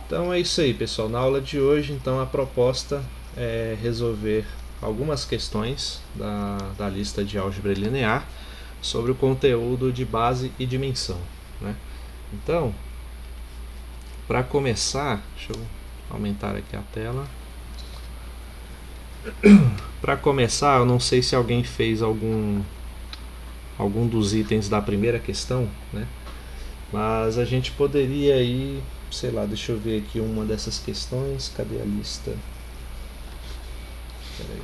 Então é isso aí, pessoal. Na aula de hoje, então, a proposta é resolver algumas questões da lista de álgebra linear sobre o conteúdo de base e dimensão, né? Então, para começar, deixa eu aumentar aqui a tela. Para começar, eu não sei se alguém fez algum dos itens da primeira questão, né? Mas a gente poderia aí, sei lá, deixa eu ver aqui uma dessas questões. Cadê a lista? Peraí.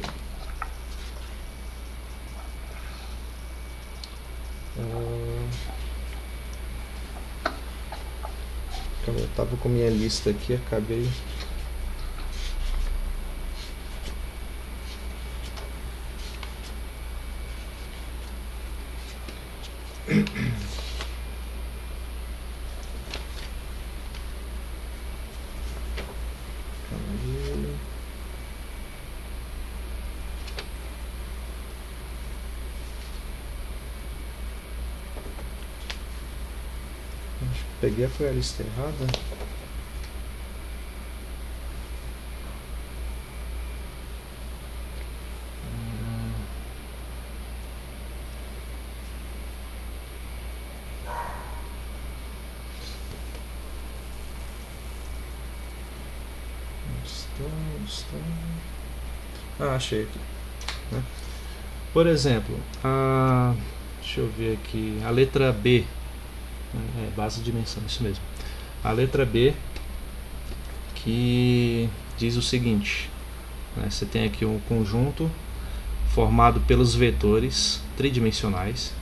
Eu tava com minha lista aqui, acabei. Acho que peguei foi a lista errada. Achei aqui, né? Por exemplo, deixa eu ver aqui, a letra B, base de dimensão, isso mesmo. A letra B, que diz o seguinte, né? Você tem aqui um conjunto formado pelos vetores tridimensionais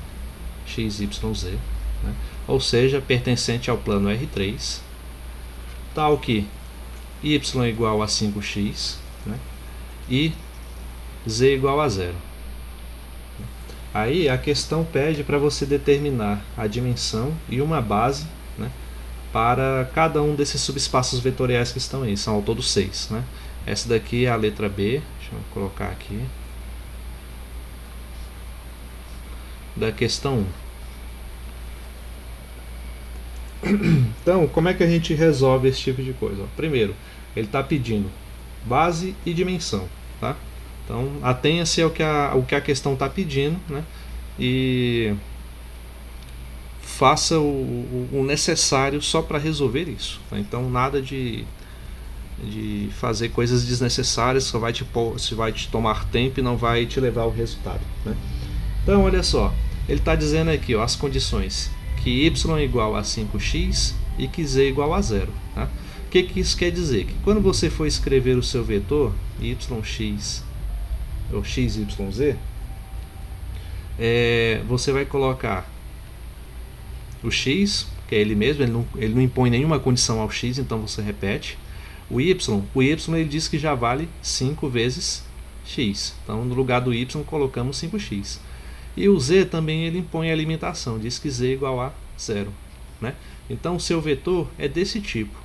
x, y, z, né? Ou seja, pertencente ao plano R3, tal que y igual a 5x, né? E z igual a 0. Aí a questão pede para você determinar a dimensão e uma base, né, para cada um desses subespaços vetoriais que estão aí. São ao todo 6. Né? Essa daqui é a letra B. Deixa eu colocar aqui. Da questão 1. Então, como é que a gente resolve esse tipo de coisa? Primeiro, ele está pedindo base e dimensão. Tá? Então, atenha-se ao que a questão está pedindo, né? E faça o necessário só para resolver isso. Tá? Então, nada de fazer coisas desnecessárias, só vai te tomar tempo e não vai te levar ao resultado. Né? Então, olha só, ele está dizendo aqui, ó, as condições, que y igual a 5x e que z igual a 0. Tá? O que isso quer dizer? Que quando você for escrever o seu vetor, yx ou xyz, você vai colocar o x, que é ele mesmo, ele não impõe nenhuma condição ao x, então você repete. O y ele diz que já vale 5 vezes x, então no lugar do y colocamos 5x. E o z também ele impõe a limitação, diz que z é igual a 0. Né? Então o seu vetor é desse tipo.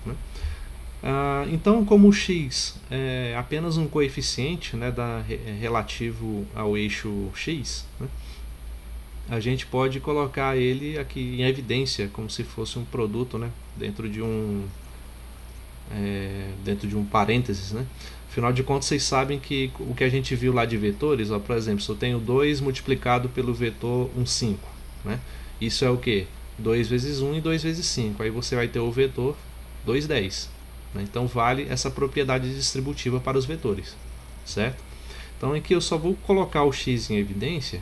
Né? Então, como o x é apenas um coeficiente, né, relativo ao eixo x, né, a gente pode colocar ele aqui em evidência, como se fosse um produto, né, dentro de um parênteses. Né? Afinal de contas, vocês sabem que o que a gente viu lá de vetores, ó, por exemplo, se eu tenho 2 multiplicado pelo vetor 1, 5, né? Isso é o que? 2 vezes 1 e 2 vezes 5. Aí você vai ter o vetor 2, 10. Né? Então vale essa propriedade distributiva para os vetores, certo? Então aqui eu só vou colocar o x em evidência.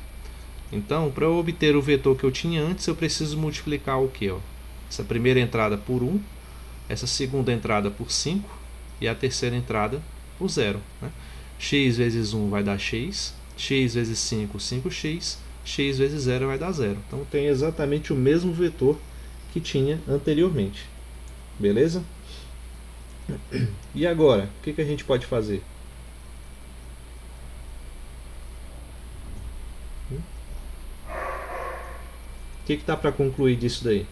Então, para eu obter o vetor que eu tinha antes, eu preciso multiplicar o que? Essa primeira entrada por 1, essa segunda entrada por 5 e a terceira entrada por 0. Né? X vezes 1 vai dar x, x vezes 5, 5x, x vezes 0 vai dar 0. Então tem exatamente o mesmo vetor que tinha anteriormente. Beleza? E agora, o que a gente pode fazer? O que dá para concluir disso daí?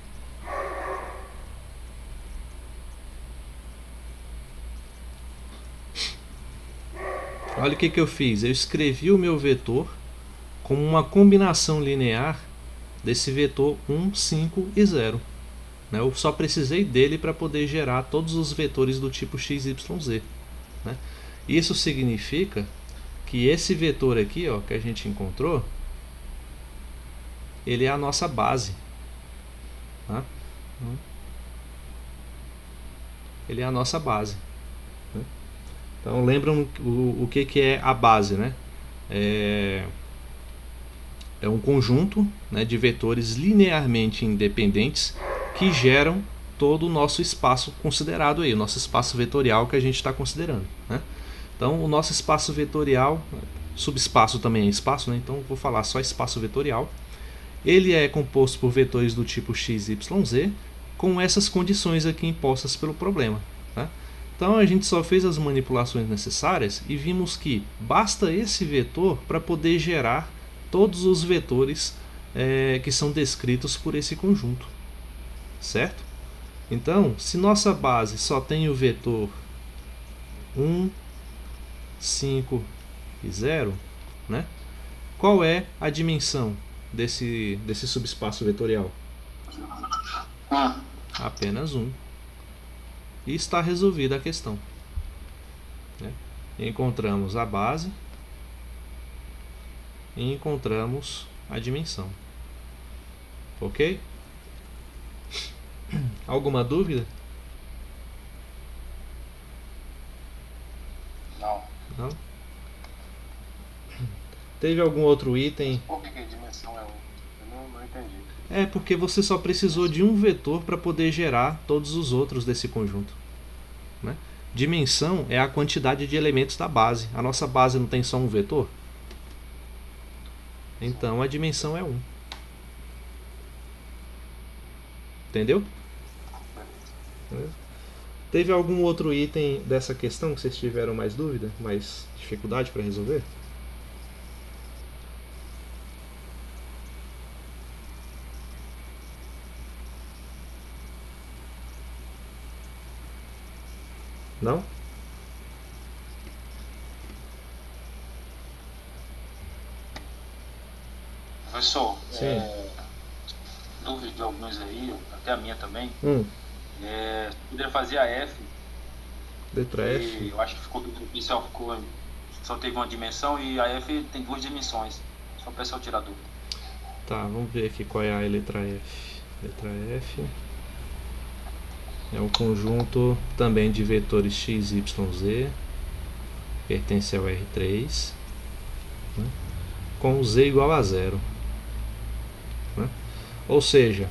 Olha o que eu fiz. Eu escrevi o meu vetor como uma combinação linear desse vetor 1, 5 e 0. né? Eu só precisei dele para poder gerar todos os vetores do tipo x, y, z, né? Isso significa que esse vetor aqui, ó, que a gente encontrou, ele é a nossa base, tá? Ele é a nossa base, né? Então lembram o que é a base, né? É um conjunto, né, de vetores linearmente independentes que geram todo o nosso espaço considerado aí, o nosso espaço vetorial que a gente está considerando, né? Então o nosso espaço vetorial, subespaço também é espaço, né? Então vou falar só espaço vetorial. Ele é composto por vetores do tipo x, y, z, com essas condições aqui impostas pelo problema, tá? Então a gente só fez as manipulações necessárias e vimos que basta esse vetor para poder gerar todos os vetores que são descritos por esse conjunto, certo? Então, se nossa base só tem o vetor 1, 5 e 0, né? Qual é a dimensão desse subespaço vetorial? Apenas 1. E está resolvida a questão, né? Encontramos a base e encontramos a dimensão. Ok? Alguma dúvida? Não? Teve algum outro item? Por que a dimensão é 1? Eu não entendi. É porque você só precisou de um vetor para poder gerar todos os outros desse conjunto, né? Dimensão é a quantidade de elementos da base. A nossa base não tem só um vetor? Então a dimensão é 1. Entendeu? Teve algum outro item dessa questão que vocês tiveram mais dúvida, mais dificuldade para resolver? Não? Professor, Sim. dúvida de alguns aí, até a minha também. Poderia fazer a F. Letra F. Eu acho que ficou só teve uma dimensão e a F tem 2 dimensões. Só o pessoal tirar dúvida. Tá, vamos ver aqui qual é a letra F. Letra F é um conjunto também de vetores x, y, z, pertence ao R3, né, com z igual a 0, né? Ou seja,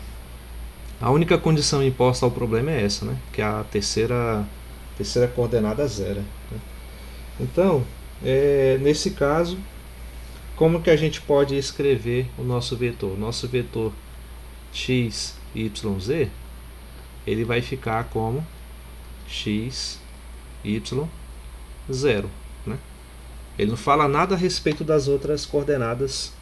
a única condição imposta ao problema é essa, né? Que é a terceira coordenada 0, né? Então, nesse caso, como que a gente pode escrever o nosso vetor? Nosso vetor x, y, z, ele vai ficar como x, y, 0, né? Ele não fala nada a respeito das outras coordenadas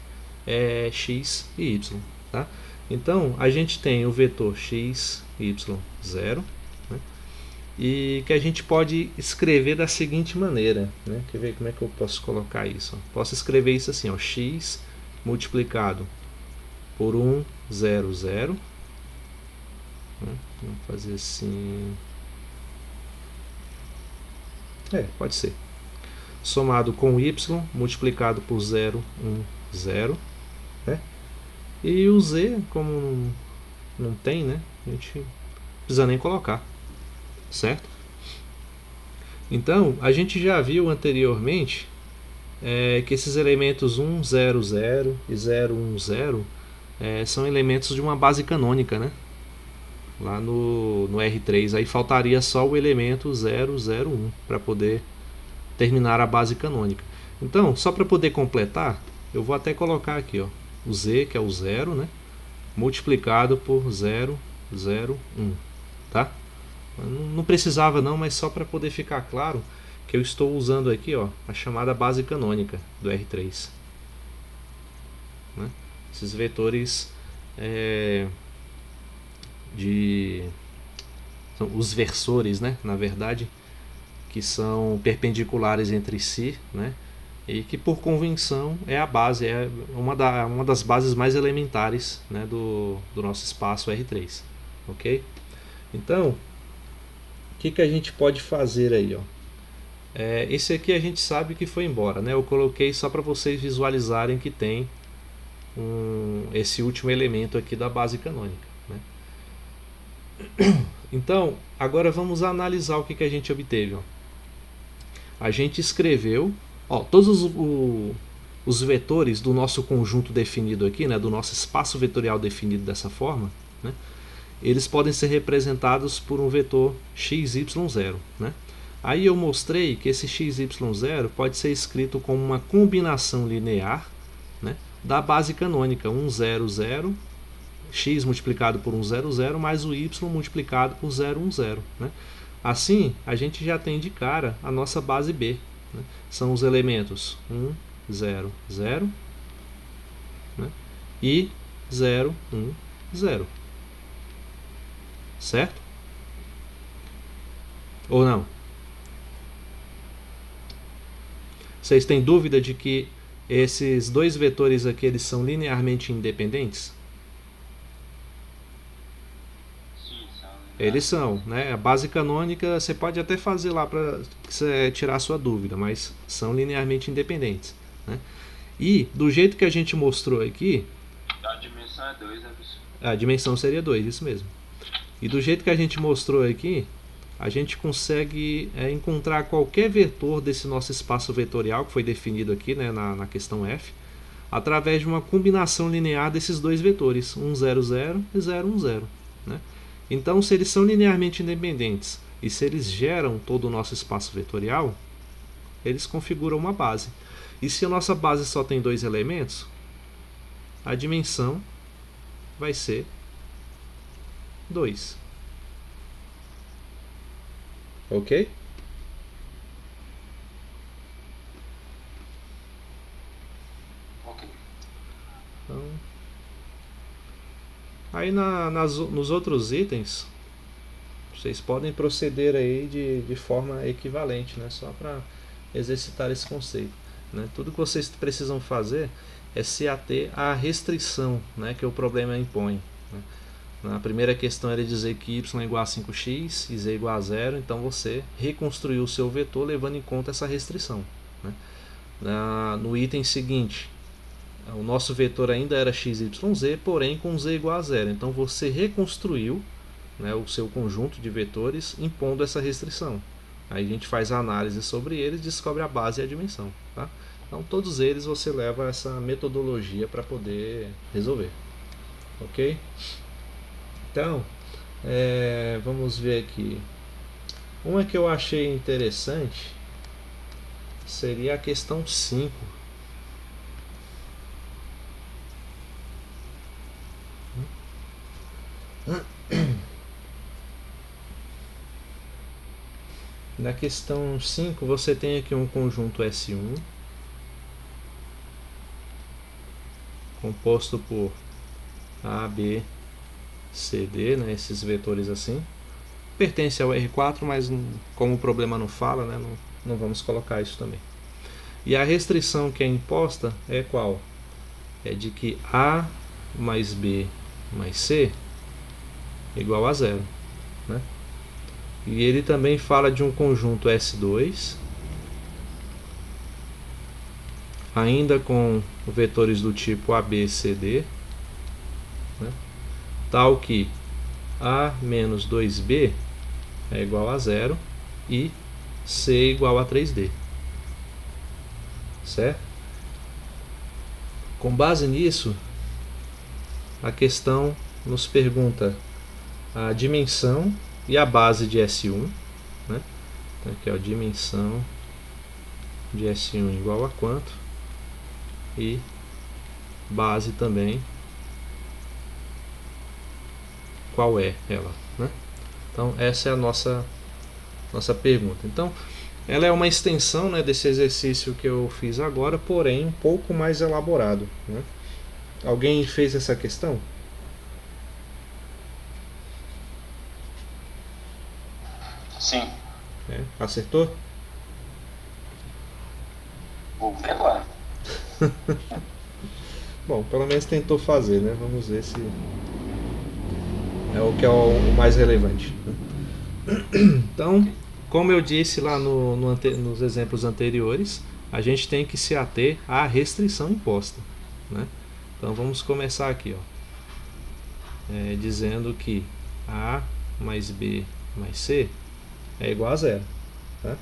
x e y, tá? Então, a gente tem o vetor x, y, 0, né? E que a gente pode escrever da seguinte maneira, né? Quer ver como é que eu posso colocar isso? Posso escrever isso assim, ó, x multiplicado por 1, 0, 0. Vamos fazer assim. Pode ser. Somado com y multiplicado por 0, 1, 0. Né? E o z, como não tem, né? A gente não precisa nem colocar. Certo? Então, a gente já viu anteriormente que esses elementos 1, 0, 0 e 0, 1, 0 são elementos de uma base canônica, né? Lá no R3, aí faltaria só o elemento 0, 0, 1 para poder terminar a base canônica. Então, só para poder completar, eu vou até colocar aqui, ó, o z, que é o 0, né, multiplicado por 0, 0, 1, tá? Não precisava não, mas só para poder ficar claro que eu estou usando aqui, ó, a chamada base canônica do R3, né? Esses vetores são os versores, né, na verdade, que são perpendiculares entre si, né, e que por convenção é a base, uma das bases mais elementares, né, do nosso espaço R3. ok? Então, o que a gente pode fazer aí, ó? Esse aqui a gente sabe que foi embora, né? Eu coloquei só para vocês visualizarem que tem esse último elemento aqui da base canônica, né? Então, agora vamos analisar o que a gente obteve, ó. A gente escreveu, ó, todos os vetores do nosso conjunto definido aqui, né, do nosso espaço vetorial definido dessa forma, né, eles podem ser representados por um vetor XY0, né? Aí eu mostrei que esse XY0 pode ser escrito como uma combinação linear, né, da base canônica 1, 0, 0, x multiplicado por 1, 0, 0, mais o y multiplicado por 0, 1, 0. Né? Assim, a gente já tem de cara a nossa base B. Né? São os elementos 1, 0, 0, né? E 0, 1, 0. Certo? Ou não? Vocês têm dúvida de que esses dois vetores aqui eles são linearmente independentes? Sim, são. Eles são, né? A base canônica você pode até fazer lá para tirar a sua dúvida, mas são linearmente independentes, né? E do jeito que a gente mostrou aqui, A dimensão é 2, a dimensão seria 2, isso mesmo. E do jeito que a gente mostrou aqui, a gente consegue encontrar qualquer vetor desse nosso espaço vetorial que foi definido aqui, né, na questão F, através de uma combinação linear desses dois vetores, 1, 0, 0 e 0, 1, 0. Né? Então, se eles são linearmente independentes e se eles geram todo o nosso espaço vetorial, eles configuram uma base. E se a nossa base só tem dois elementos, a dimensão vai ser 2. Ok? Ok. Então, aí nos outros itens, vocês podem proceder aí de forma equivalente, né? Só para exercitar esse conceito. Né? Tudo que vocês precisam fazer é se ater à restrição, né, que o problema impõe. Né? Na primeira questão ele dizer que y é igual a 5x e z é igual a 0, então você reconstruiu o seu vetor levando em conta essa restrição. Né? No item seguinte, o nosso vetor ainda era xyz, porém com z igual a 0, então você reconstruiu, né, o seu conjunto de vetores impondo essa restrição. Aí a gente faz a análise sobre eles, descobre a base e a dimensão. Tá? Então todos eles você leva essa metodologia para poder resolver. Ok? Então, vamos ver aqui. Uma que eu achei interessante seria a questão 5. Na questão 5 você tem aqui um conjunto S1 composto por A, B, C, D, né, esses vetores assim. Pertence ao R4, mas como o problema não fala, né, não vamos colocar isso também. E a restrição que é imposta é qual? É de que A mais B mais C é igual a 0. Né? E ele também fala de um conjunto S2, ainda com vetores do tipo AB, CD, né? Tal que A menos 2B é igual a 0 e C igual a 3D. Certo? Com base nisso, a questão nos pergunta a dimensão e a base de S1. Né? Então aqui, ó, dimensão de S1 igual a quanto? E base também, qual é ela? Né? Então essa é a nossa pergunta. Então ela é uma extensão, né, desse exercício que eu fiz agora, porém um pouco mais elaborado. Né? Alguém fez essa questão? Sim. Acertou? Vou ver agora. Bom, pelo menos tentou fazer, né? Vamos ver se É o que é o mais relevante. Então, como eu disse lá nos exemplos anteriores, a gente tem que se ater à restrição imposta, né? Então vamos começar aqui, dizendo que A mais B mais C é igual a zero. Tá?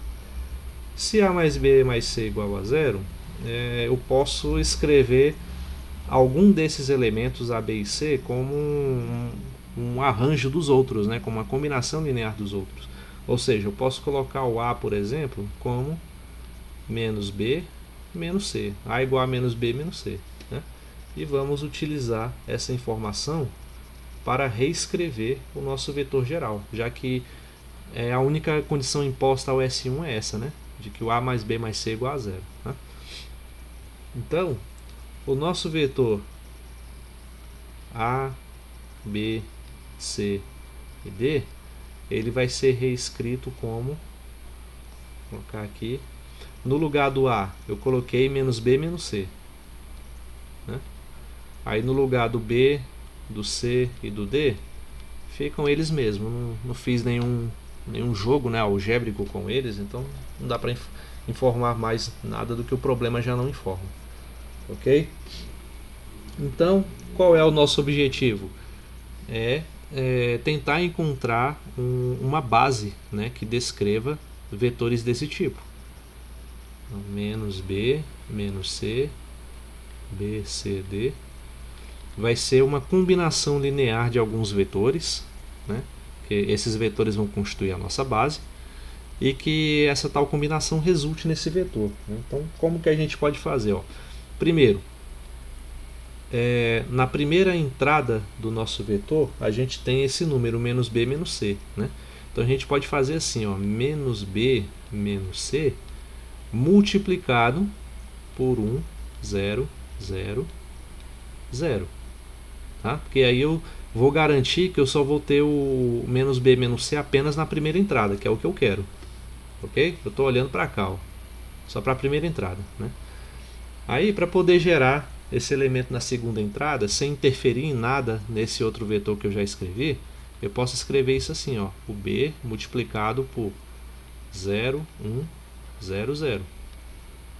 Se A mais B mais C é igual a zero, eu posso escrever algum desses elementos A, B e C como um arranjo dos outros, né? Como uma combinação linear dos outros. Ou seja, eu posso colocar o A, por exemplo, como menos B menos C. A igual a menos B menos C. Né? E vamos utilizar essa informação para reescrever o nosso vetor geral, já que a única condição imposta ao S1 é essa, né? De que o A mais B mais C é igual a zero. Né? Então, o nosso vetor A, B, C e D, ele vai ser reescrito como, vou colocar aqui, no lugar do A eu coloquei menos B menos C, né? Aí no lugar do B, do C e do D ficam eles mesmos, não fiz nenhum jogo, né, algébrico com eles, então não dá para informar mais nada do que o problema já não informa, ok? Então qual é o nosso objetivo? Tentar encontrar uma base, né, que descreva vetores desse tipo. Então, menos B, menos C, B, C, D. Vai ser uma combinação linear de alguns vetores, né, que esses vetores vão constituir a nossa base, e que essa tal combinação resulte nesse vetor. Né? Então, como que a gente pode fazer? Primeiro, na primeira entrada do nosso vetor, a gente tem esse número, menos B menos C. Né? Então a gente pode fazer assim, menos B menos C multiplicado por 1, 0, 0, 0. Tá? Porque aí eu vou garantir que eu só vou ter o menos B menos C apenas na primeira entrada, que é o que eu quero. Ok? Eu estou olhando para cá, só para a primeira entrada. Né? Aí, para poder gerar esse elemento na segunda entrada, sem interferir em nada nesse outro vetor que eu já escrevi, eu posso escrever isso assim, o B multiplicado por 0, 1, 0, 0.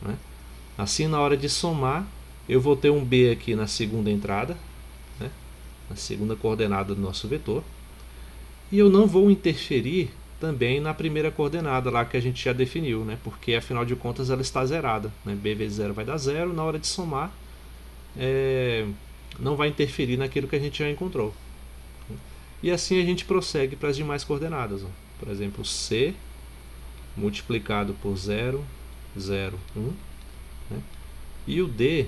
Né? Assim, na hora de somar, eu vou ter um B aqui na segunda entrada, né? Na segunda coordenada do nosso vetor, e eu não vou interferir também na primeira coordenada lá que a gente já definiu, né? Porque afinal de contas ela está zerada, né? B vezes 0 vai dar 0, na hora de somar não vai interferir naquilo que a gente já encontrou. E assim a gente prossegue para as demais coordenadas. Por exemplo, C multiplicado por 0, 0, 1, né? E o D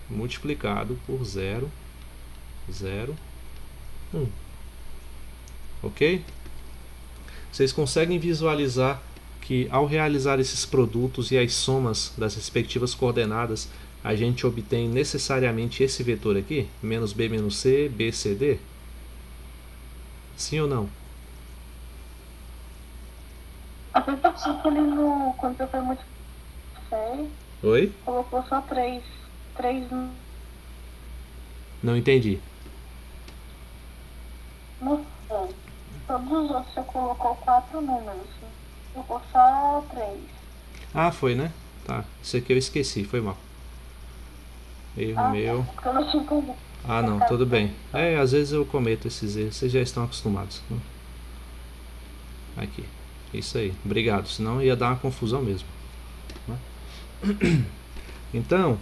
multiplicado por 0, 0, 1. Ok? Vocês conseguem visualizar que ao realizar esses produtos e as somas das respectivas coordenadas, a gente obtém necessariamente esse vetor aqui, menos B menos C, B, C, D? Sim ou não? A pessoa que ele no quando eu fui muito sério, Oi? colocou só 3 Não entendi. no fundo. Todos os outros você colocou 4 números. Colocou só 3. Ah, foi, né? Tá, isso aqui eu esqueci, foi mal. Erro meu. Porque eu não tinha entendido. Ah, não, tudo bem. Às vezes eu cometo esses erros, vocês já estão acostumados. Né? Aqui, isso aí, obrigado, senão ia dar uma confusão mesmo. Né? Então,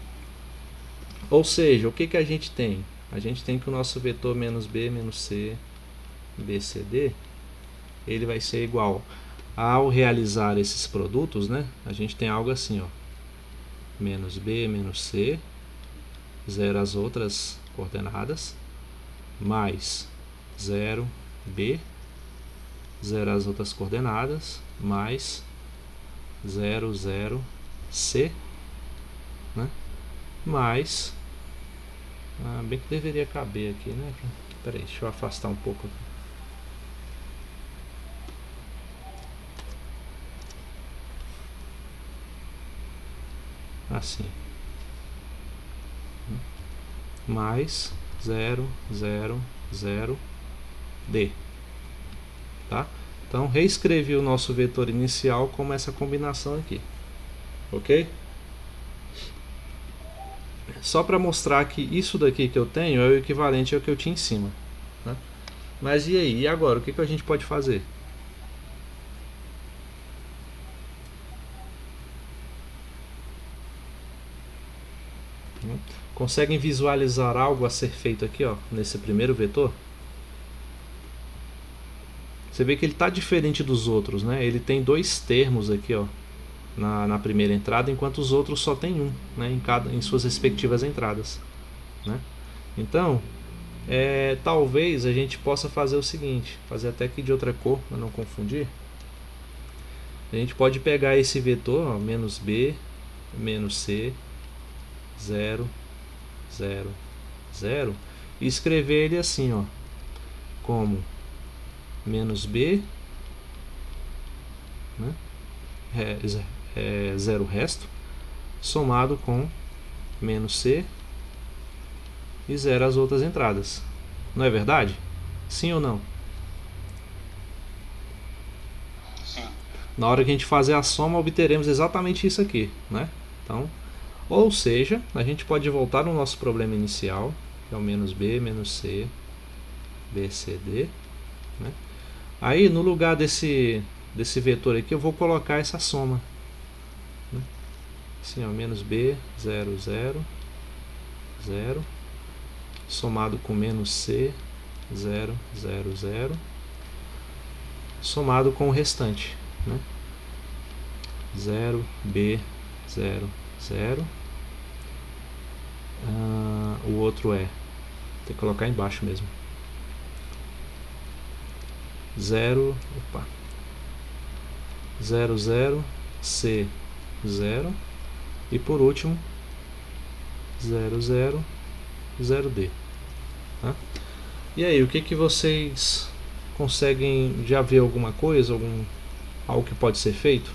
ou seja, o que a gente tem? A gente tem que o nosso vetor menos B menos C, B, C, D, ele vai ser igual, ao realizar esses produtos, né? A gente tem algo assim, menos B menos C, 0 as outras coordenadas, mais 0 B, 0 as outras coordenadas, mais 0, 0 C, né? Mais, bem que deveria caber aqui, né? Peraí, deixa eu afastar um pouco aqui. Assim, mais 0, 0, 0, D. Tá? Então reescrevi o nosso vetor inicial como essa combinação aqui. Ok? Só para mostrar que isso daqui que eu tenho é o equivalente ao que eu tinha em cima. Né? Mas e aí? E agora? O que a gente pode fazer? Conseguem visualizar algo a ser feito aqui, ó, nesse primeiro vetor? Você vê que ele está diferente dos outros, né? Ele tem dois termos aqui, ó, na primeira entrada, enquanto os outros só tem um, né, em suas respectivas entradas, né? Então, talvez a gente possa fazer o seguinte, fazer até aqui de outra cor, para não confundir. A gente pode pegar esse vetor, ó, menos B, menos C, 0, 0, 0, e escrever ele assim, ó, como menos B, né, 0 resto, somado com menos C e 0 as outras entradas. Não é verdade? Sim ou não? Sim. Na hora que a gente fazer a soma, obteremos exatamente isso aqui, né? Então, ou seja, a gente pode voltar no nosso problema inicial, que é o menos B, menos C, B, C, D, né? Aí, no lugar desse vetor aqui, eu vou colocar essa soma, né? Assim, ó, menos B, 0, 0, 0, somado com menos C, 0, 0, 0, somado com o restante, né? 0, B, 0, 0. O outro tem que colocar embaixo mesmo. 0, 0, 0, C, 0. E por último, 0, 0, 0D. Tá? E aí, o que vocês conseguem já ver alguma coisa? Algo que pode ser feito?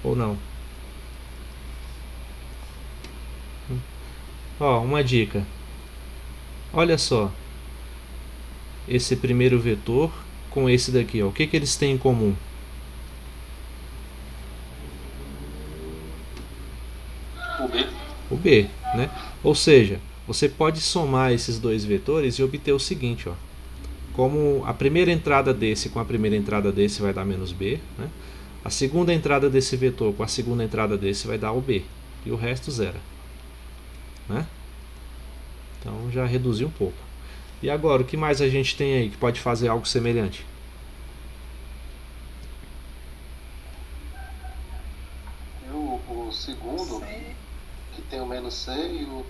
Ou não? Ó, uma dica. Olha só. Esse primeiro vetor com esse daqui, ó. O que eles têm em comum? O B. O B, né? Ou seja, você pode somar esses dois vetores e obter o seguinte, ó. Como a primeira entrada desse com a primeira entrada desse vai dar menos B, né? A segunda entrada desse vetor com a segunda entrada desse vai dar o B. E o resto zero, né? Então já reduziu um pouco. E agora, o que mais a gente tem aí que pode fazer algo semelhante? O segundo, que tem o menos C, e o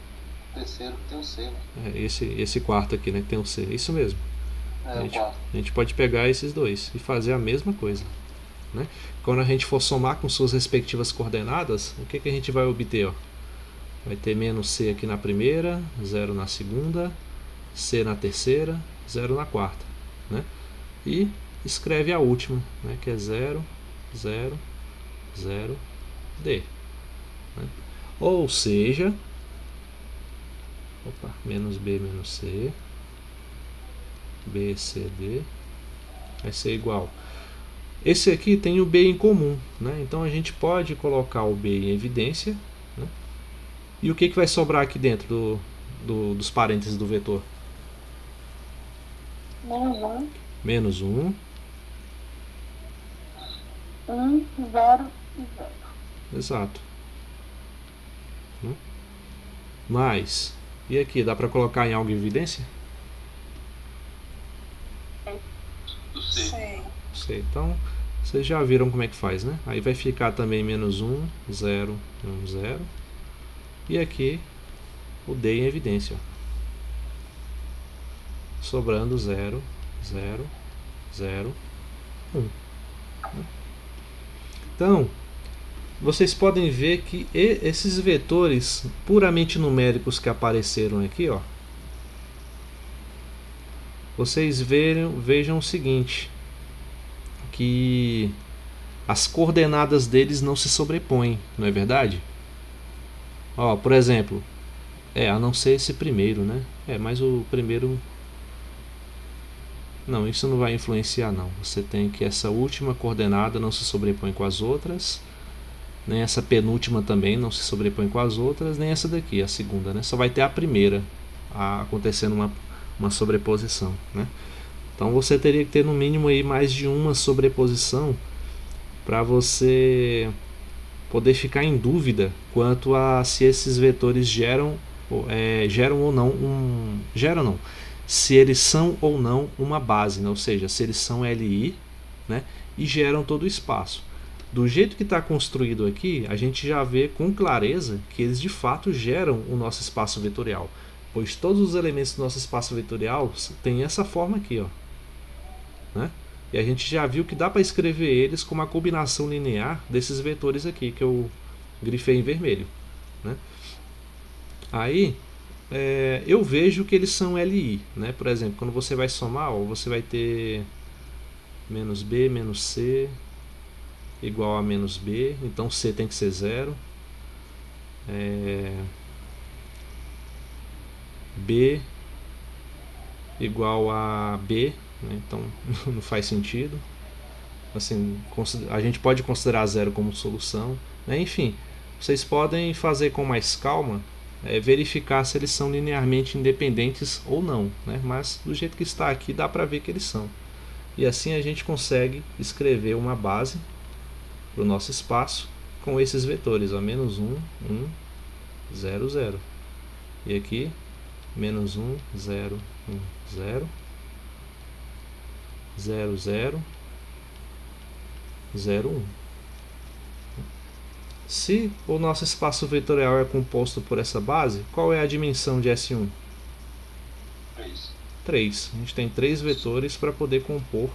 terceiro que tem o C, né? Esse quarto aqui, né, que tem o C. Isso mesmo. O a gente pode pegar esses dois e fazer a mesma coisa, né? Quando a gente for somar com suas respectivas coordenadas, o que a gente vai obter? Ó? Vai ter menos C aqui na primeira, 0 na segunda, C na terceira, 0 na quarta, né? E escreve a última, né, que é 0, 0, 0, D, né? Ou seja, menos B menos C, B, C, D, vai ser igual. Esse aqui tem o B em comum, né? Então a gente pode colocar o B em evidência, né? E o que vai sobrar aqui dentro dos parênteses do vetor? Menos 1. Menos 1. 1, 0 e 0. Exato. Mais. E aqui, dá para colocar em algo em evidência? Do C. C. Então, vocês já viram como é que faz, né? Aí vai ficar também menos 1, 0, 1, 0. E aqui, o D em evidência. Ó. Sobrando 0, 0, 0, 1. Então, vocês podem ver que esses vetores puramente numéricos que apareceram aqui, ó, vocês vejam o seguinte, que as coordenadas deles não se sobrepõem, não é verdade? Ó, por exemplo, a não ser esse primeiro, né? Mas o primeiro Não, isso não vai influenciar não. Você tem que essa última coordenada não se sobrepõe com as outras, nem essa penúltima também não se sobrepõe com as outras, nem essa daqui, a segunda, né? Só vai ter a primeira acontecendo uma sobreposição, né? Então você teria que ter no mínimo aí mais de uma sobreposição para você poder ficar em dúvida quanto a se esses vetores geram ou não se eles são ou não uma base, né? Ou seja, se eles são LI, né? E geram todo o espaço. Do jeito que está construído aqui, a gente já vê com clareza que eles de fato geram o nosso espaço vetorial, pois todos os elementos do nosso espaço vetorial têm essa forma aqui, ó, né? E a gente já viu que dá para escrever eles como uma combinação linear desses vetores aqui que eu grifei em vermelho, né? Aí eu vejo que eles são LI, né? Por exemplo, quando você vai somar, ó, você vai ter menos B menos C igual a menos B, então C tem que ser 0, B igual a B, né? Então não faz sentido. Assim, a gente pode considerar 0 como solução, né? Enfim, vocês podem fazer com mais calma, verificar se eles são linearmente independentes ou não, né? Mas do jeito que está aqui dá para ver que eles são. E assim a gente consegue escrever uma base para o nosso espaço com esses vetores, ó, menos 1, 1, 0, 0. E aqui, menos 1, 0, 1, 0, 0, 0, 0, 1. Se o nosso espaço vetorial é composto por essa base, qual é a dimensão de S1? 3. 3. A gente tem 3 vetores para poder compor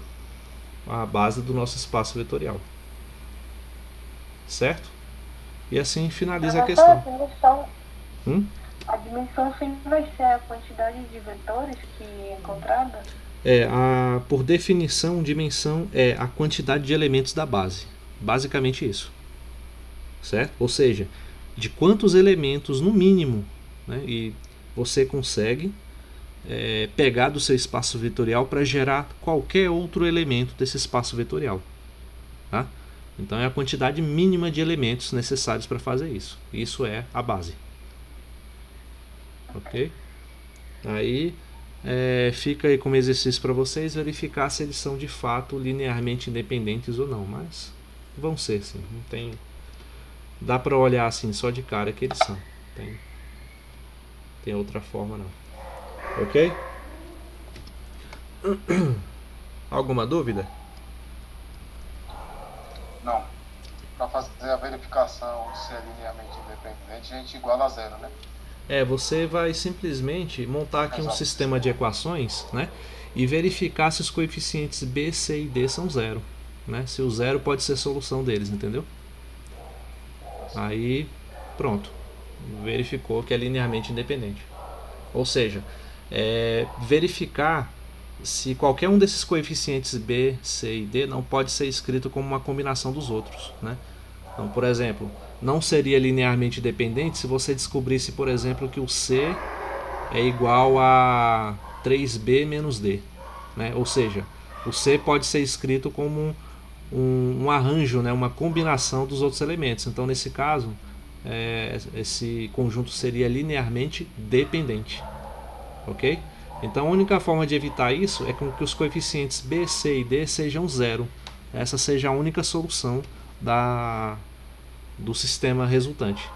a base do nosso espaço vetorial. Certo? E assim finaliza a questão. A dimensão sempre vai ser a quantidade de vetores que é encontrada? Por definição, dimensão é a quantidade de elementos da base. Basicamente isso. Certo? Ou seja, de quantos elementos no mínimo, né, e você consegue pegar do seu espaço vetorial para gerar qualquer outro elemento desse espaço vetorial. Tá? Então é a quantidade mínima de elementos necessários para fazer isso. Isso é a base. Ok? Aí fica aí como exercício para vocês verificar se eles são de fato linearmente independentes ou não. Mas vão ser sim. Não tem, dá para olhar assim só de cara que eles são. Tem outra forma não. Ok? Alguma dúvida? Não. Para fazer a verificação se é linearmente independente, a gente iguala a 0, né? Você vai simplesmente montar aqui um sistema de equações, né? E verificar se os coeficientes B, C e D são 0, né? Se o 0 pode ser solução deles, entendeu? Aí, pronto. Verificou que é linearmente independente. Ou seja, verificar se qualquer um desses coeficientes B, C e D não pode ser escrito como uma combinação dos outros, né? Então, por exemplo, não seria linearmente dependente se você descobrisse, por exemplo, que o C é igual a 3B menos D, né? Ou seja, o C pode ser escrito como um arranjo, né? Uma combinação dos outros elementos. Então, nesse caso, esse conjunto seria linearmente dependente. Ok? Então, a única forma de evitar isso é que os coeficientes B, C e D sejam 0. Essa seja a única solução do sistema resultante.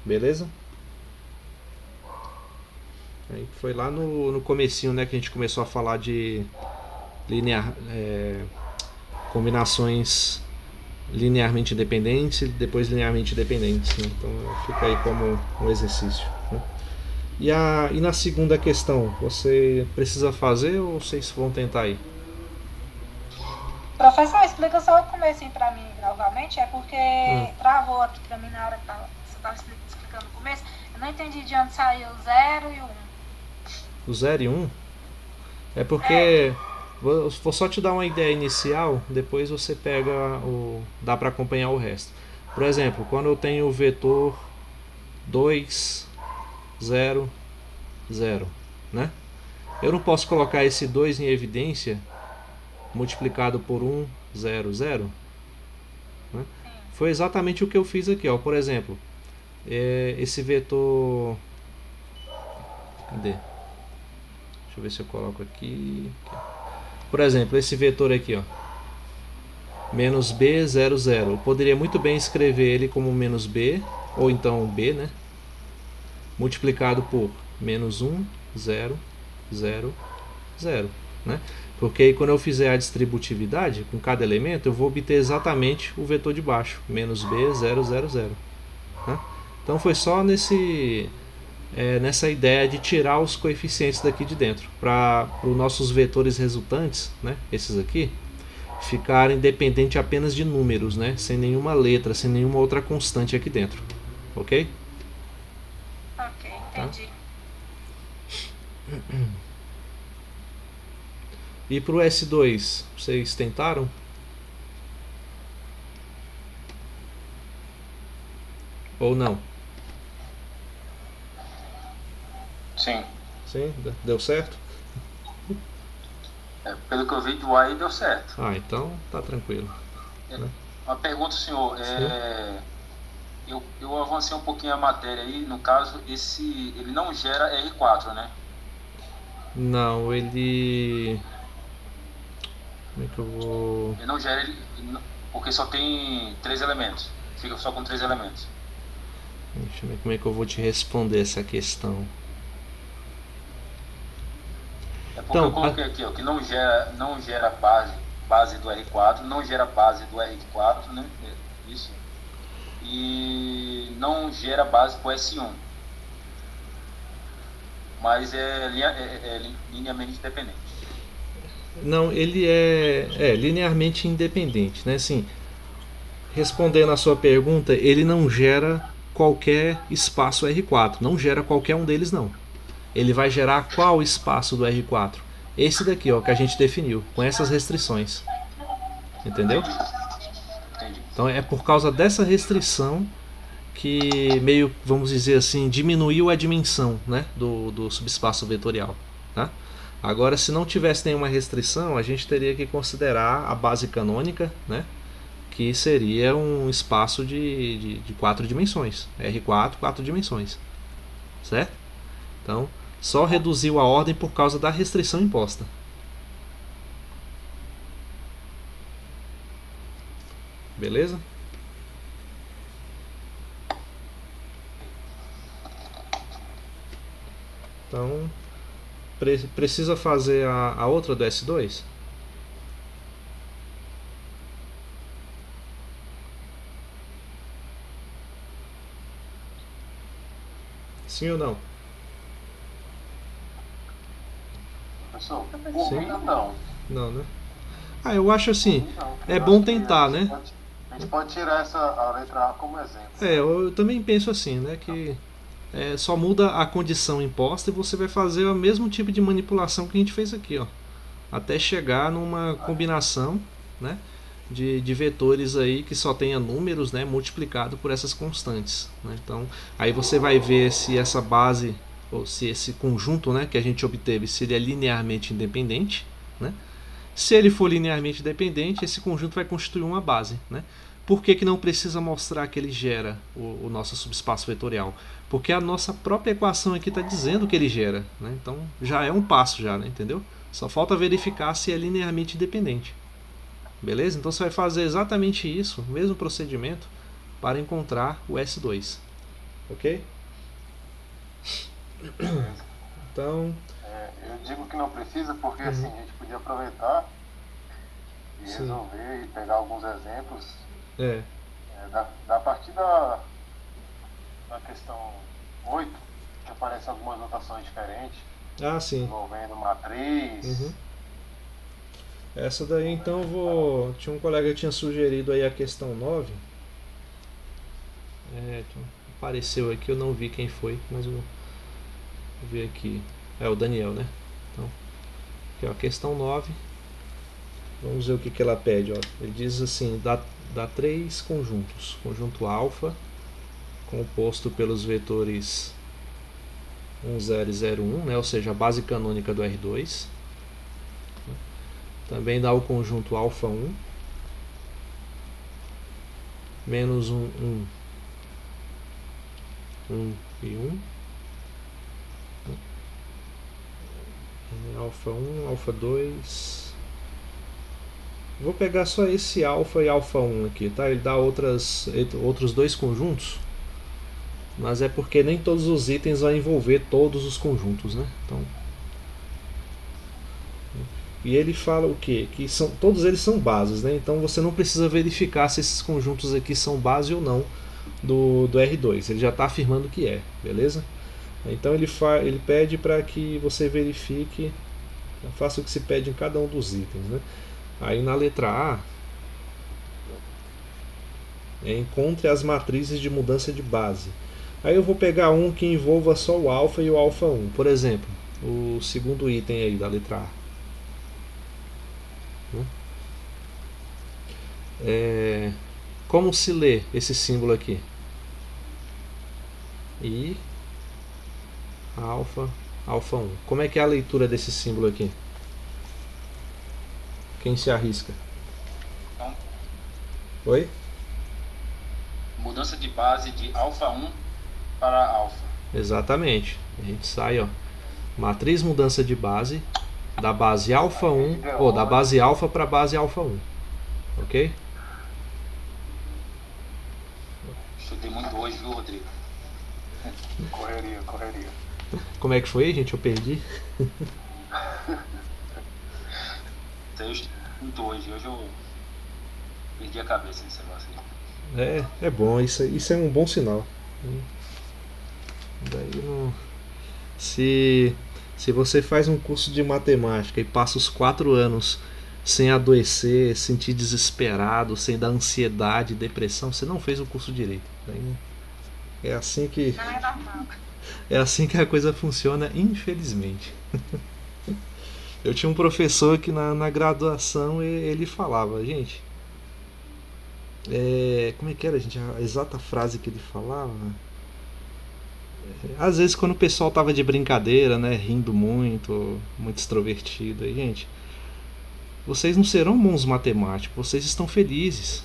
Beleza? Aí foi lá no comecinho, né, que a gente começou a falar de combinações linearmente independentes e depois linearmente dependentes, né? Então fica aí como um exercício, né? E na segunda questão, você precisa fazer ou vocês vão tentar aí? Professor, explica só o começo para mim novamente, é porque travou aqui para mim na hora que você estava explicando o começo. Eu não entendi de onde saiu o 0 e o 1. O 0 e 1? É porque vou só te dar uma ideia inicial, depois você pega dá para acompanhar o resto. Por exemplo, quando eu tenho o vetor 2, 0, 0, né? eu não posso colocar esse 2 em evidência multiplicado por 1, 0, 0? Né? Foi exatamente o que eu fiz aqui, ó. Por exemplo, esse vetor... Cadê? Deixa eu ver se eu coloco aqui. Por exemplo, esse vetor aqui, ó, menos b, 0, 0. Eu poderia muito bem escrever ele como menos b, ou então b, né? Multiplicado por menos 1, 0, 0, 0. Né? Porque aí quando eu fizer a distributividade com cada elemento, eu vou obter exatamente o vetor de baixo, menos b, 0, 0, 0. Né? Então foi só nessa ideia de tirar os coeficientes daqui de dentro, para os nossos vetores resultantes, né, esses aqui, ficarem dependentes apenas de números, né, sem nenhuma letra, sem nenhuma outra constante aqui dentro. Ok? Ok, entendi. Tá? E para o S2, vocês tentaram? Ou não? Sim. Sim? Deu certo? Pelo que eu vi do aí, deu certo. Ah, então tá tranquilo. Uma pergunta, senhor. Eu avancei um pouquinho a matéria aí. No caso, ele não gera R4, né? Não, ele... Como é que eu vou... Ele não gera, porque só tem 3 elementos. Fica só com 3 elementos. Deixa eu ver como é que eu vou te responder essa questão. É porque eu coloquei aqui, ó, que não gera base do R4, não gera base do R4, né? Isso. E não gera base pro S1. Mas é linearmente dependente. Não, ele é linearmente independente, né? Assim, respondendo a sua pergunta, ele não gera qualquer espaço R4, não gera qualquer um deles não. Ele vai gerar qual espaço do R4? Esse daqui, ó, que a gente definiu, com essas restrições. Entendeu? Então é por causa dessa restrição que meio, vamos dizer assim, diminuiu a dimensão, né, do subespaço vetorial. Tá? Agora, se não tivesse nenhuma restrição, a gente teria que considerar a base canônica, né, que seria um espaço de 4 dimensões. R4, 4 dimensões. Certo? Então, só reduziu a ordem por causa da restrição imposta. Beleza? Então, precisa fazer a outra do S2? Sim ou não? Professor, por mim não. Não, né? Ah, eu acho assim, é bom tentar, né? A gente pode tirar a letra A como exemplo. Eu também penso assim, né? Que só muda a condição imposta e você vai fazer o mesmo tipo de manipulação que a gente fez aqui, ó, até chegar numa combinação, né, de vetores aí que só tenha números, né, multiplicado por essas constantes, né? Então aí você vai ver se essa base ou se esse conjunto, né, que a gente obteve, se ele é linearmente independente, né? Se ele for linearmente dependente, esse conjunto vai constituir uma base, né? Por que não precisa mostrar que ele gera o nosso subespaço vetorial? Porque a nossa própria equação aqui está dizendo que ele gera, né? Então já é um passo, já, né? Entendeu? Só falta verificar se é linearmente dependente. Beleza? Então você vai fazer exatamente isso, o mesmo procedimento, para encontrar o S2. Ok? Então... eu digo que não precisa porque assim, a gente podia aproveitar e resolver e pegar alguns exemplos da partir da questão 8, que aparecem algumas notações diferentes, envolvendo matriz. Essa daí então tinha um colega que tinha sugerido aí a questão 9. Apareceu aqui, eu não vi quem foi, mas eu vou ver aqui. É o Daniel, né? Então, aqui, ó, questão 9. Vamos ver o que ela pede. Ó. Ele diz assim, dá 3 conjuntos. Conjunto alfa, composto pelos vetores 1001, né? Ou seja, a base canônica do R2. Também dá o conjunto alfa 1 menos 1 e 1, alfa 1, alfa 2. Vou pegar só esse alfa e alfa 1 aqui, tá? Ele dá outros dois conjuntos, mas é porque nem todos os itens vão envolver todos os conjuntos, né? Então, e ele fala o quê? Que todos eles são bases, né? Então você não precisa verificar se esses conjuntos aqui são base ou não do R2. Ele já está afirmando que é, beleza? Então ele pede para que você verifique, faça o que se pede em cada um dos itens, né? Aí na letra A, encontre as matrizes de mudança de base. Aí eu vou pegar um que envolva só o alfa e o alfa 1. Por exemplo, o segundo item aí da letra A. Como se lê esse símbolo aqui? I, alfa, alfa 1. Como é que é a leitura desse símbolo aqui? Quem se arrisca? Oi? Mudança de base de alfa 1 para alfa. Exatamente. A gente sai, ó. Matriz mudança de base da base alfa 1, ou da base alfa para base alfa 1. Ok? Estudei muito hoje, viu, Rodrigo? Correria. Como é que foi, gente? Eu perdi. Eu estudei muito hoje eu perdi a cabeça nesse negócio aí. É bom, isso é um bom sinal. Daí não... Se você faz um curso de matemática e passa os 4 anos sem adoecer, sentir desesperado, sem dar ansiedade, depressão, você não fez o curso direito. Daí é assim que... Não é normal. É assim que a coisa funciona, infelizmente. Eu tinha um professor que na graduação ele falava, gente... como é que era, gente? A exata frase que ele falava... Às vezes quando o pessoal tava de brincadeira, né, rindo muito extrovertido, aí, gente, vocês não serão bons matemáticos, vocês estão felizes.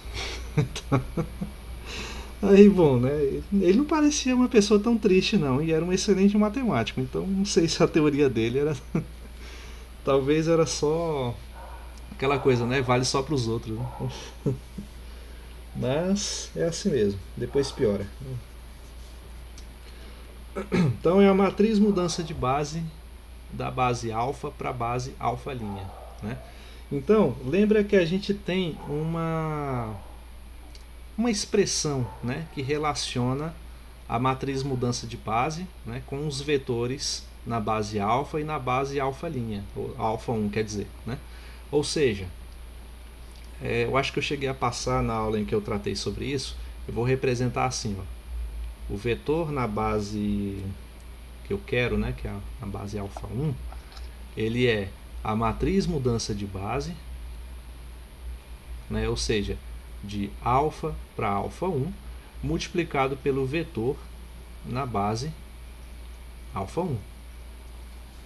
Aí, bom, né, ele não parecia uma pessoa tão triste não, e era um excelente matemático, então não sei se a teoria dele era talvez era só aquela coisa, né, vale só para os outros, né? Mas é assim mesmo, depois piora. Então é a matriz mudança de base da base alfa para a base alfa linha, né? Então lembra que a gente tem uma expressão, né, que relaciona a matriz mudança de base, né, com os vetores na base alfa e na base alfa linha, ou alfa 1 quer dizer, né? Ou seja, eu acho que eu cheguei a passar na aula em que eu tratei sobre isso. Eu vou representar assim, ó. O vetor na base que eu quero, né, que é a base alfa 1, ele é a matriz mudança de base, né, ou seja, de alfa para alfa 1, multiplicado pelo vetor na base alfa 1.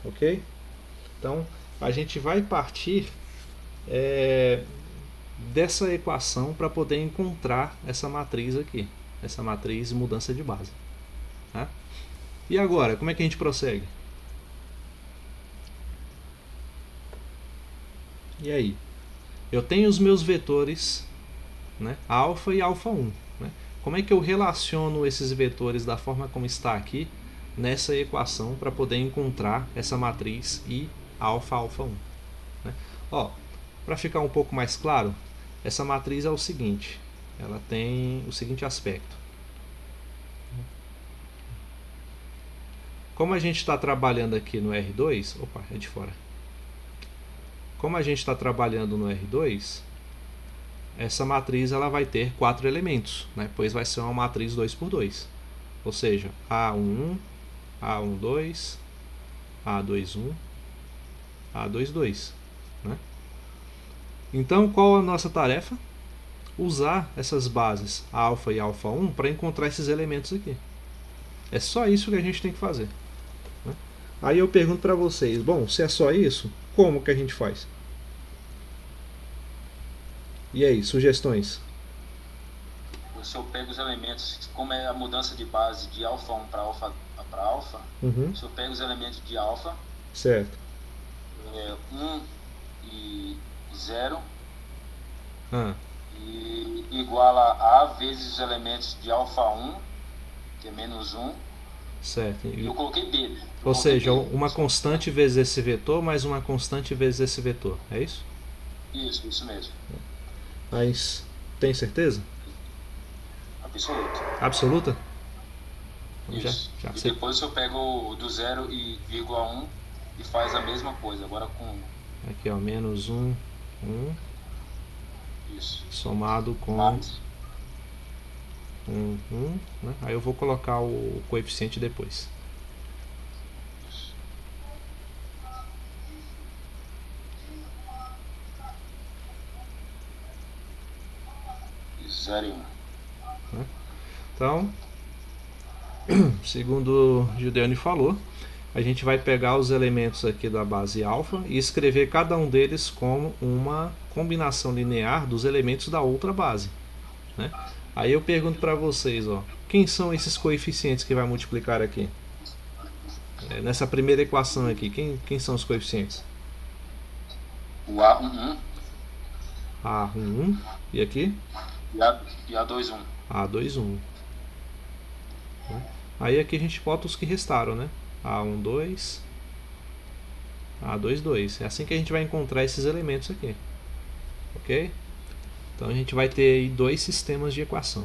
Ok? Então, a gente vai partir dessa equação para poder encontrar essa matriz aqui. Essa matriz mudança de base, tá? E agora, como é que a gente prossegue? E aí? Eu tenho os meus vetores, né, alfa e alfa 1. Né? Como é que eu relaciono esses vetores da forma como está aqui nessa equação para poder encontrar essa matriz I alfa alfa 1? Né? Ó, para ficar um pouco mais claro, essa matriz é o seguinte. Ela tem o seguinte aspecto. Como a gente está trabalhando aqui no R2, opa, é de fora. Como a gente está trabalhando no R2, essa matriz ela vai ter 4 elementos, né? Pois vai ser uma matriz 2×2. Ou seja, A11, A12, A21, A22. Né? Então, qual a nossa tarefa? Usar essas bases alfa e alfa 1 para encontrar esses elementos aqui. É só isso que a gente tem que fazer. Né? Aí eu pergunto para vocês, bom, se é só isso, como que a gente faz? E aí, sugestões? Se eu pego os elementos, como é a mudança de base de alfa 1 para alfa, se eu pego os elementos de alfa, certo, 1 e 0, ah, e iguala a vezes os elementos de alfa 1, que é menos 1, certo. E eu coloquei B. Ou seja, uma constante vezes esse vetor, mais uma constante vezes esse vetor, é isso? Isso mesmo. Mas tem certeza? Absoluta. Absoluta? Isso. Já e depois eu pego o do 0 e vírgula 1 e faz a mesma coisa, agora com... Aqui, ó, menos 1, 1. Isso. Somado com... Mais. 1, né? Aí eu vou colocar o coeficiente depois. Isso. 0 e 1. Então, segundo o Gideone falou, a gente vai pegar os elementos aqui da base alfa e escrever cada um deles como uma combinação linear dos elementos da outra base, né? Aí eu pergunto para vocês, ó, quem são esses coeficientes que vai multiplicar aqui? Nessa primeira equação aqui, quem são os coeficientes? O A11. A11 e aqui? E A21. A21. Aí aqui a gente bota os que restaram, né? A12, A22. É assim que a gente vai encontrar esses elementos aqui. Ok? Então a gente vai ter aí dois sistemas de equação.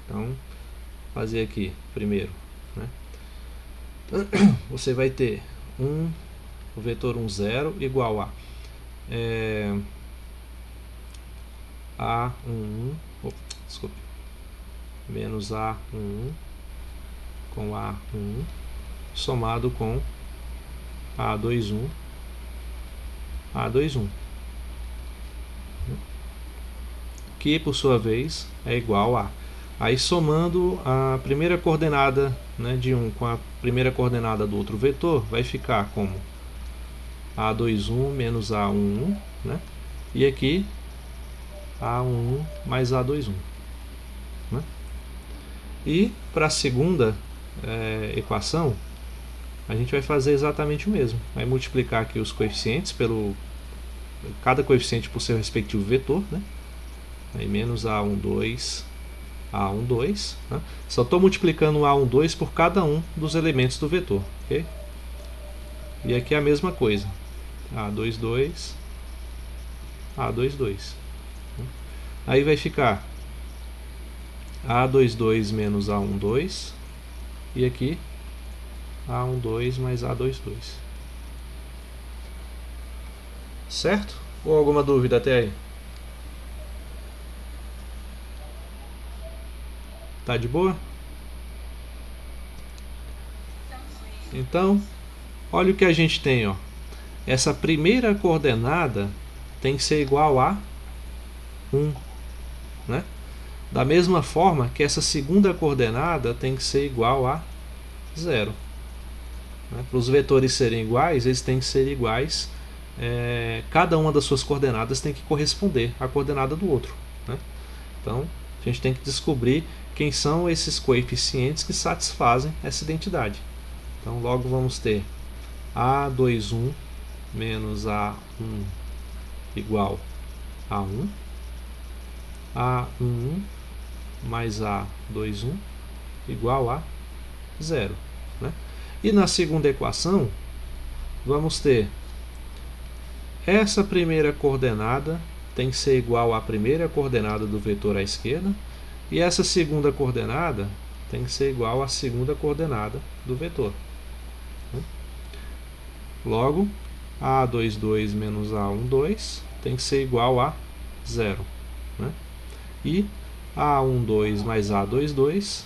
Então, fazer aqui primeiro, né? Você vai ter o vetor 1, 0 igual a A11, desculpe, menos A11 com A11 somado com A21, que por sua vez é igual a... Aí somando a primeira coordenada, né, de um com a primeira coordenada do outro vetor, vai ficar como A21 menos A11, né? E aqui A11 mais A21, né? E para a segunda equação, a gente vai fazer exatamente o mesmo. Vai multiplicar aqui os coeficientes cada coeficiente por seu respectivo vetor, né? Aí menos A12, A12, né? Só estou multiplicando o A12 por cada um dos elementos do vetor, ok? E aqui é a mesma coisa, A22, A22. Aí vai ficar A22 menos A12 e aqui A12 mais A22. Certo? Ou alguma dúvida até aí? Tá de boa? Então, olha o que a gente tem, ó. Essa primeira coordenada tem que ser igual a 1, né? Da mesma forma que essa segunda coordenada tem que ser igual a 0. Né? Para os vetores serem iguais, eles têm que ser iguais. Cada uma das suas coordenadas tem que corresponder à coordenada do outro, né? Então, a gente tem que descobrir quem são esses coeficientes que satisfazem essa identidade. Então, logo vamos ter A21 menos A1 igual a 1, A11 mais A21 igual a 0, né? E na segunda equação, vamos ter essa primeira coordenada tem que ser igual à primeira coordenada do vetor à esquerda, e essa segunda coordenada tem que ser igual à segunda coordenada do vetor. Logo, A22 menos A12 tem que ser igual a 0. Né? E A12 mais A22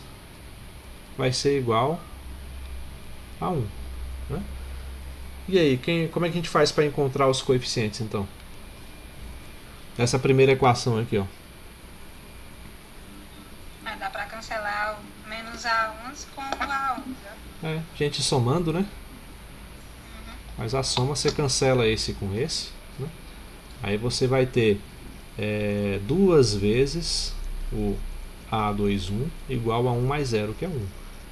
vai ser igual a 1. Né? E aí, como é que a gente faz para encontrar os coeficientes, então? Essa primeira equação aqui, ó. Dá para cancelar o menos A11 com o A11. A gente somando, né? Mas a soma você cancela esse com esse, né? Aí você vai ter 2 vezes o A21 igual a 1 mais 0, que é 1.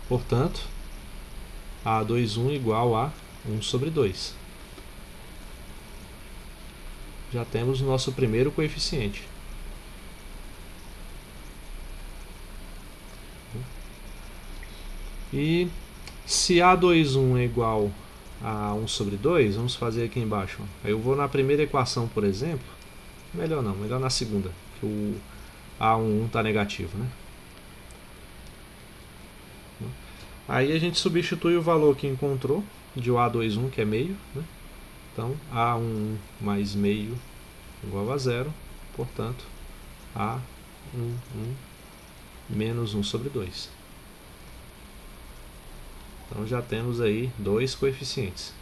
Portanto, A21 igual a 1 sobre 2. Já temos o nosso primeiro coeficiente. E se A21 é igual a 1 sobre 2, vamos fazer aqui embaixo. Aí eu vou na primeira equação, por exemplo. Melhor não, melhor na segunda, que o A11 está negativo, né? Aí a gente substitui o valor que encontrou de o A21, que é meio, né? Então A11 mais meio igual a 0, portanto A11 menos 1 sobre 2. Então já temos aí 2 coeficientes.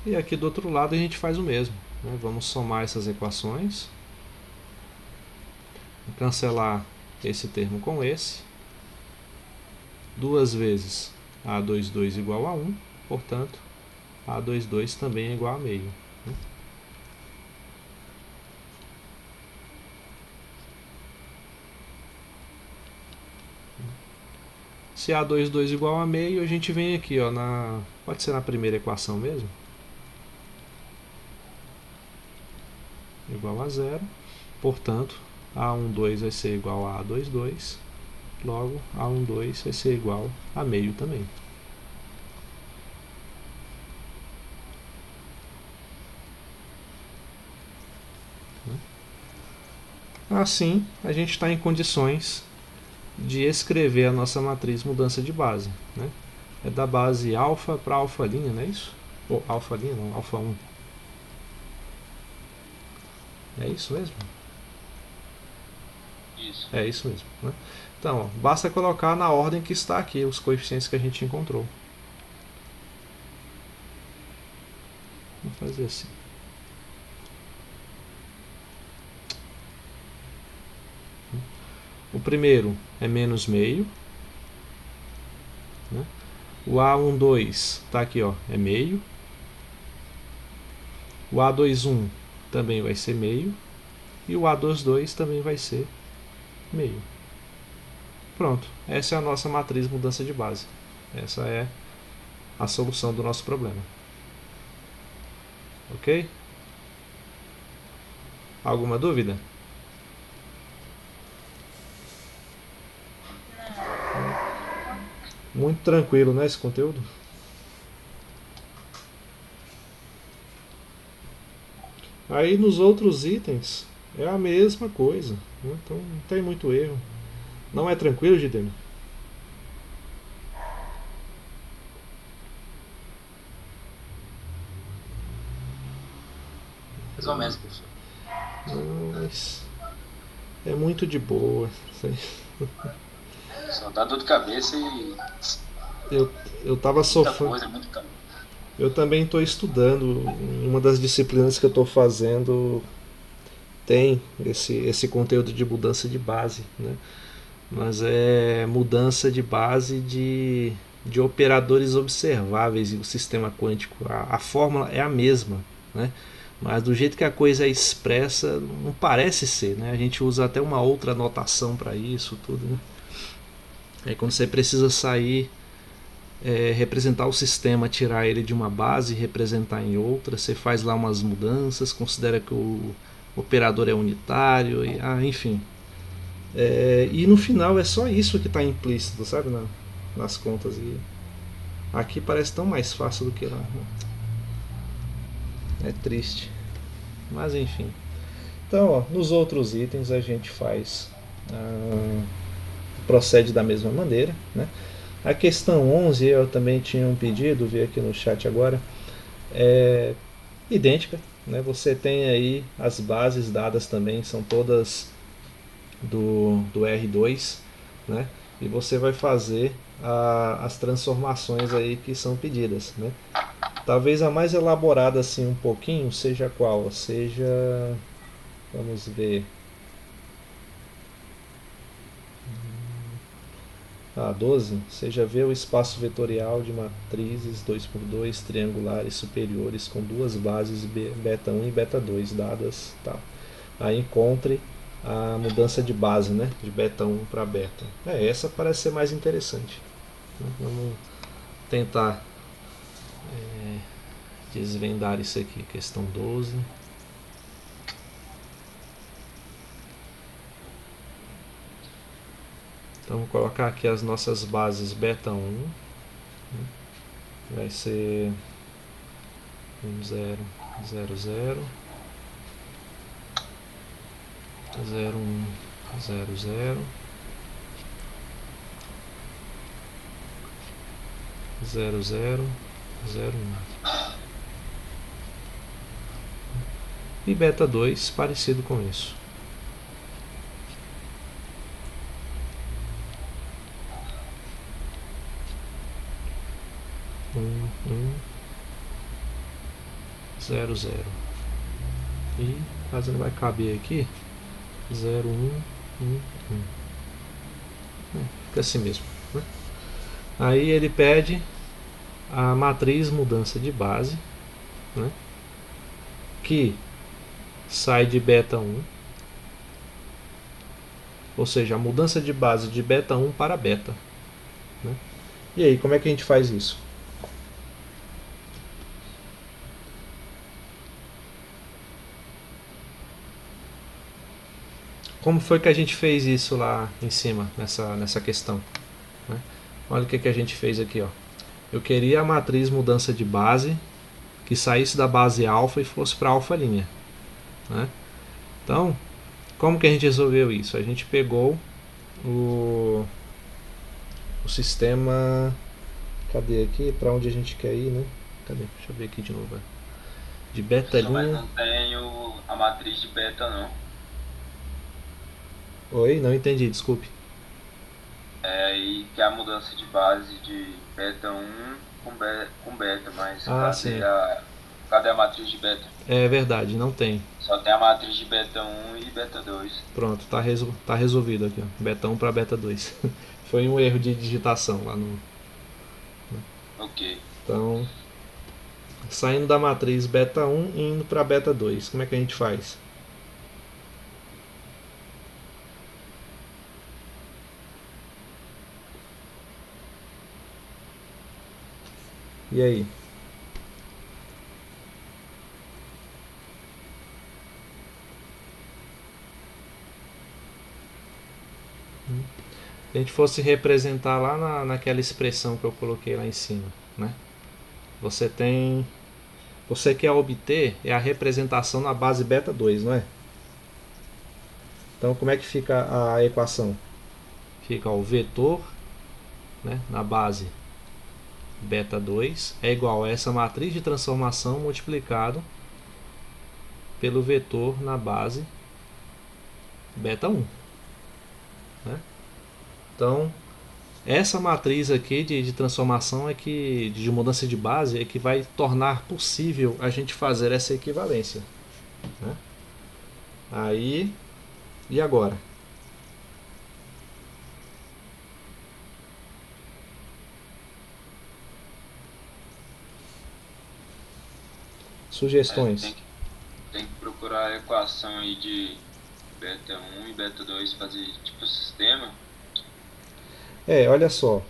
E aqui do outro lado a gente faz o mesmo, né? Vamos somar essas equações, cancelar esse termo com esse. 2 vezes A22 igual a 1, portanto A22 também é igual a meio, né? Se A22 igual a meio, a gente vem aqui, ó, pode ser na primeira equação mesmo, igual a 0, portanto A12 vai ser igual a A22, logo A12 vai ser igual a meio também. Assim a gente está em condições de escrever a nossa matriz mudança de base, né? É da base alfa para alfa', não é isso? Ou alfa' não, alfa 1. É isso mesmo? Isso. É isso mesmo, né? Então, ó, basta colocar na ordem que está aqui os coeficientes que a gente encontrou. Vou fazer assim. O primeiro é menos meio, né? O A12 está aqui, ó, é meio. O A21 também vai ser meio. E o A22 também vai ser meio. Pronto, essa é a nossa matriz mudança de base. Essa é a solução do nosso problema. Ok? Alguma dúvida? Muito tranquilo, né, esse conteúdo? Aí nos outros itens é a mesma coisa, né? Então não tem muito erro. Não é tranquilo, Gideon? Mais ou menos, professor. Mas é muito de boa. Só dá dor de cabeça e Eu tava sofrendo. Eu também estou estudando. Uma das disciplinas que eu estou fazendo tem esse conteúdo de mudança de base, né? Mas é mudança de base de operadores observáveis no sistema quântico. A fórmula é a mesma, né? Mas do jeito que a coisa é expressa, não parece ser, né? A gente usa até uma outra notação para isso, tudo, né? Aí quando você precisa sair, representar o sistema, tirar ele de uma base e representar em outra, você faz lá umas mudanças, considera que o operador é unitário, enfim. E no final é só isso que está implícito, sabe, nas contas. E aqui parece tão mais fácil do que lá. É triste. Mas enfim. Então, ó, nos outros itens a gente procede da mesma maneira, né? A questão 11, eu também tinha um pedido, vi aqui no chat agora, é idêntica, né? Você tem aí as bases dadas também, são todas do R2, né? E você vai fazer as transformações aí que são pedidas, né? Talvez a mais elaborada assim um pouquinho seja qual? Seja, vamos ver, 12. Você já vê o espaço vetorial de matrizes 2x2 triangulares superiores com duas bases beta 1 e beta 2 dadas. Tá. Aí encontre a mudança de base, né? De beta 1 para beta. Essa parece ser mais interessante. Vamos tentar desvendar isso aqui. Questão 12. Então vou colocar aqui as nossas bases beta 1. Vai ser 1, 0, 0, 0. 0, 1, 0, 0. 0, 0, 0, 1. E beta 2 parecido com isso. 0, 0. E quase não vai caber aqui. 0, 1, 1, 1. Fica assim mesmo, né? Aí ele pede a matriz mudança de base, né? Que sai de beta 1. Ou seja, a mudança de base de beta 1 para beta, né? E aí, como é que a gente faz isso? Como foi que a gente fez isso lá em cima, nessa questão, né? Olha o que a gente fez aqui, ó. Eu queria a matriz mudança de base que saísse da base alfa e fosse para alfa linha, né? Então, como que a gente resolveu isso? A gente pegou o sistema... Cadê aqui? Para onde a gente quer ir, né? Cadê? Deixa eu ver aqui de novo. De beta linha... Mas não tenho a matriz de beta, não. Oi? Não entendi, desculpe. E que é a mudança de base de beta 1 com beta, mas cadê a matriz de beta? É verdade, não tem. Só tem a matriz de beta 1 e beta 2. Pronto, tá resolvido aqui, ó. Beta 1 para beta 2. Foi um erro de digitação lá no... Ok. Então, saindo da matriz beta 1 e indo para beta 2, como é que a gente faz? E aí? Se a gente fosse representar lá naquela expressão que eu coloquei lá em cima, né? Você quer obter a representação na base beta 2, não é? Então como é que fica a equação? Fica o vetor, né, na base beta 2 é igual a essa matriz de transformação multiplicado pelo vetor na base beta 1, né? Então essa matriz aqui de transformação de mudança de base é que vai tornar possível a gente fazer essa equivalência, né? Aí, e agora? Sugestões. Tem que procurar a equação aí de beta 1 e beta 2, fazer tipo sistema. Olha só.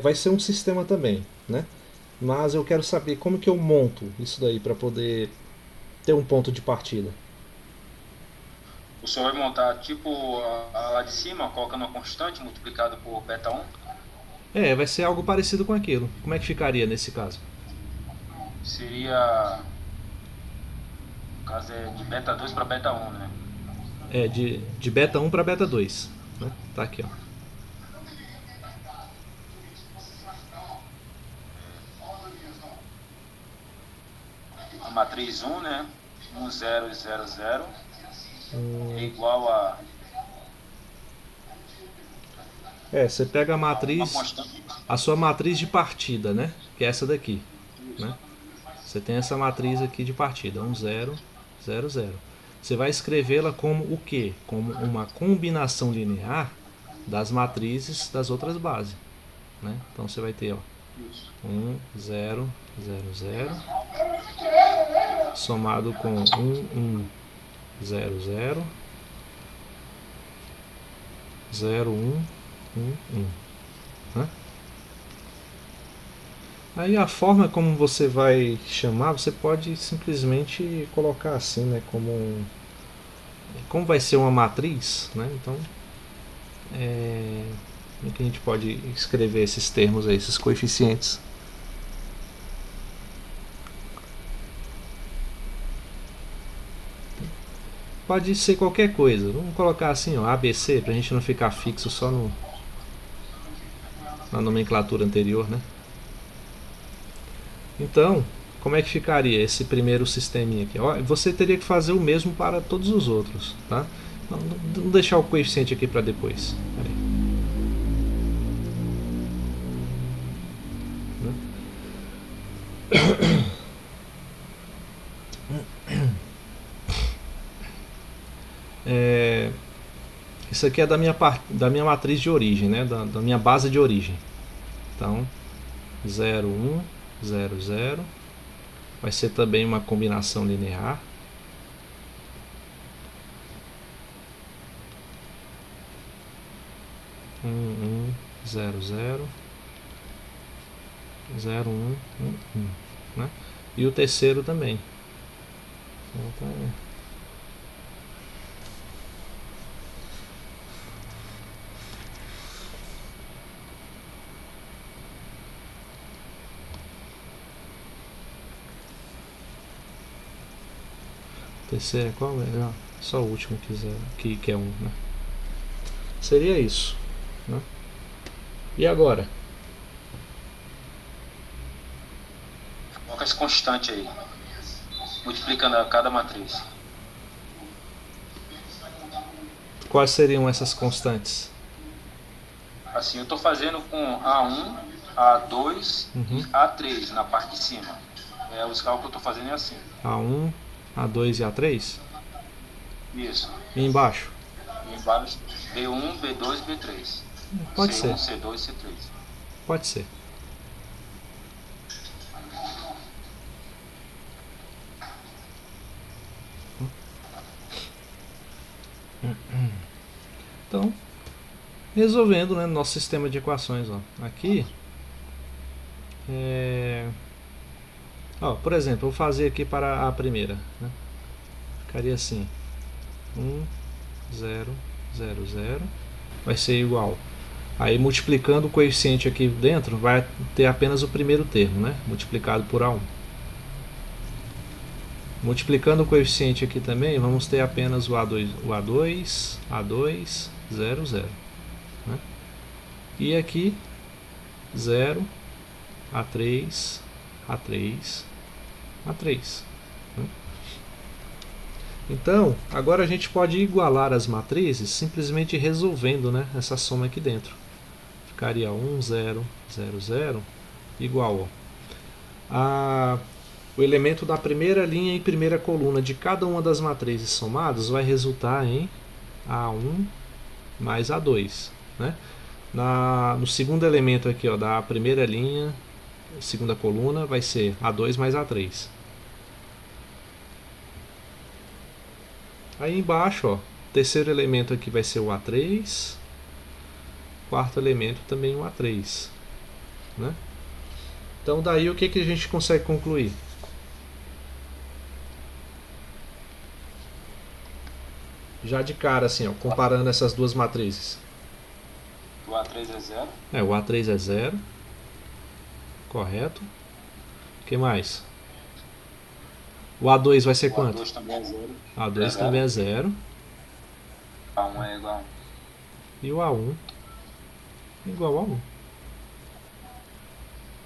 Vai ser um sistema também, né? Mas eu quero saber como que eu monto isso daí para poder ter um ponto de partida. O senhor vai montar tipo lá de cima, colocando uma constante multiplicada por beta 1? Vai ser algo parecido com aquilo. Como é que ficaria nesse caso? Seria... No caso é de beta 2 para beta 1, né? De beta 1 para beta 2. Né? Tá aqui, ó. A matriz 1, né? 1, 0 e 0, 0 é igual a... Você pega a sua matriz de partida, né? Que é essa daqui, né? Você tem essa matriz aqui de partida, 1, 0, 0, 0. Você vai escrevê-la como o quê? Como uma combinação linear das matrizes das outras bases, né? Então você vai ter, ó, 1, 0, 0, 0, somado com 1, 1, 0, 0, 0, 1, 1, 1, né? Aí a forma como você vai chamar, você pode simplesmente colocar assim, né? Como vai ser uma matriz, né? Então, como é que a gente pode escrever esses termos aí, esses coeficientes? Pode ser qualquer coisa. Vamos colocar assim, ó, ABC, para a gente não ficar fixo só na nomenclatura anterior, né? Então, como é que ficaria esse primeiro sisteminha aqui? Ó, você teria que fazer o mesmo para todos os outros, tá? Vamos deixar o coeficiente aqui para depois. Isso aqui é da minha matriz de origem, né? Da minha base de origem. Então, 0, 1, 0, 0. Vai ser também uma combinação linear. Um, 0, 0, 0, 1, 1, né? E o terceiro também. Então, terceiro é qual? Não, só o último que é 1, né? Seria isso, né? E agora? Coloca esse constante aí, multiplicando a cada matriz. Quais seriam essas constantes? Assim, eu estou fazendo com A1, A2 e A3 na parte de cima. Os cálculos que eu estou fazendo é assim. A1, A2 e A3? Isso. E embaixo? E embaixo, B1, B2 e B3. Pode C1, ser. C2 e C3. Pode ser. Então, resolvendo, né, nosso sistema de equações, ó. Aqui, por exemplo, eu vou fazer aqui para a primeira, né? Ficaria assim: 1, 0, 0, 0 vai ser igual. Aí multiplicando o coeficiente aqui dentro, vai ter apenas o primeiro termo, né? Multiplicado por A1. Multiplicando o coeficiente aqui também, vamos ter apenas o A2, 0, 0. Né? E aqui, 0, A3, A3, A3. Né? Então, agora a gente pode igualar as matrizes simplesmente resolvendo, né, essa soma aqui dentro. Ficaria 1, 0, 0, 0 igual o elemento da primeira linha e primeira coluna de cada uma das matrizes somadas vai resultar em A1 mais A2. Né? No segundo elemento aqui, ó, da primeira linha, segunda coluna, vai ser A2 mais A3. Aí embaixo, ó, terceiro elemento aqui vai ser o A3. Quarto elemento também o A3. Né? Então daí o que a gente consegue concluir? Já de cara, assim, ó, comparando essas duas matrizes. O A3 é 0. O A3 é 0. Correto. O que mais? O A2 vai ser quanto? O A2 também é 0. A2 também é 0. A1 é igual a 1. E o A1 igual a 1.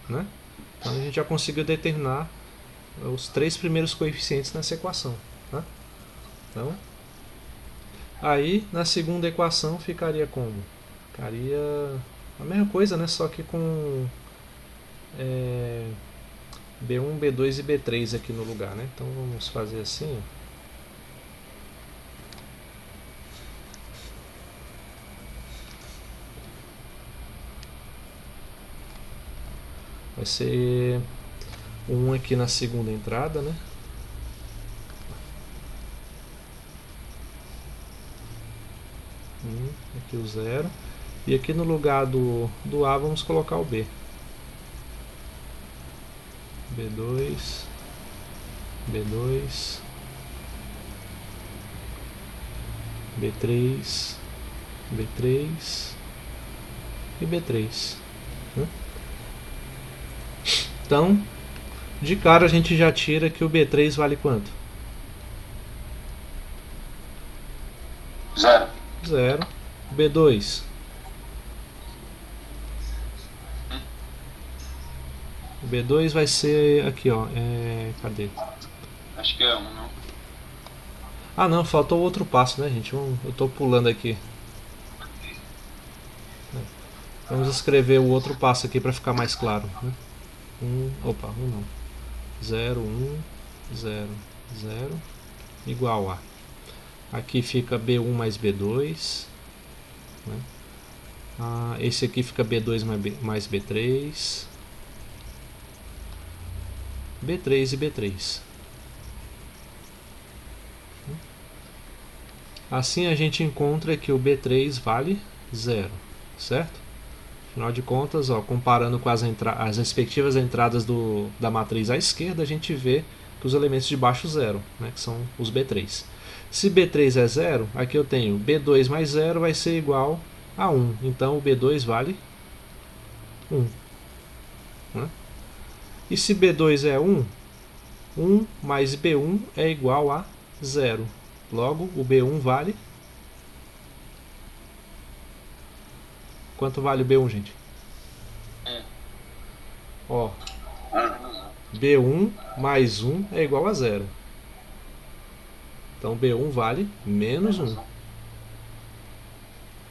Né? Então a gente já conseguiu determinar os três primeiros coeficientes nessa equação. Tá? Então, aí na segunda equação ficaria como? Ficaria a mesma coisa, né? Só que com B1, B2 e B3 aqui no lugar, né? Então vamos fazer assim. vai ser 1 aqui na segunda entrada, né? Aqui o 0. E aqui no lugar do A vamos colocar o B. B2, B2, B3, B3 e B3. Né? Então, de cara a gente já tira que o B3 vale quanto? 0. 0. B2. O B2 vai ser aqui, ó. Cadê? Acho que é 1, não? Ah, não, faltou outro passo, né, gente? Eu tô pulando aqui. Vamos escrever o outro passo aqui para ficar mais claro. Né? 1 não. 0, 1, 0, 0, igual a. Aqui fica B1 mais B2. Né? Esse aqui fica B2 mais B3. B3 e B3. Assim a gente encontra que o B3 vale 0, certo? Afinal de contas, ó, comparando com as respectivas entradas da matriz à esquerda, a gente vê que os elementos de baixo 0, né, que são os B3. Se B3 é 0, aqui eu tenho B2 mais 0 vai ser igual a 1. Então o B2 vale 1. Né? E se B2 é 1, 1 mais B1 é igual a 0. Logo, o B1 vale... Quanto vale o B1, gente? Ó, B1 mais 1 é igual a 0. Então B1 vale menos 1.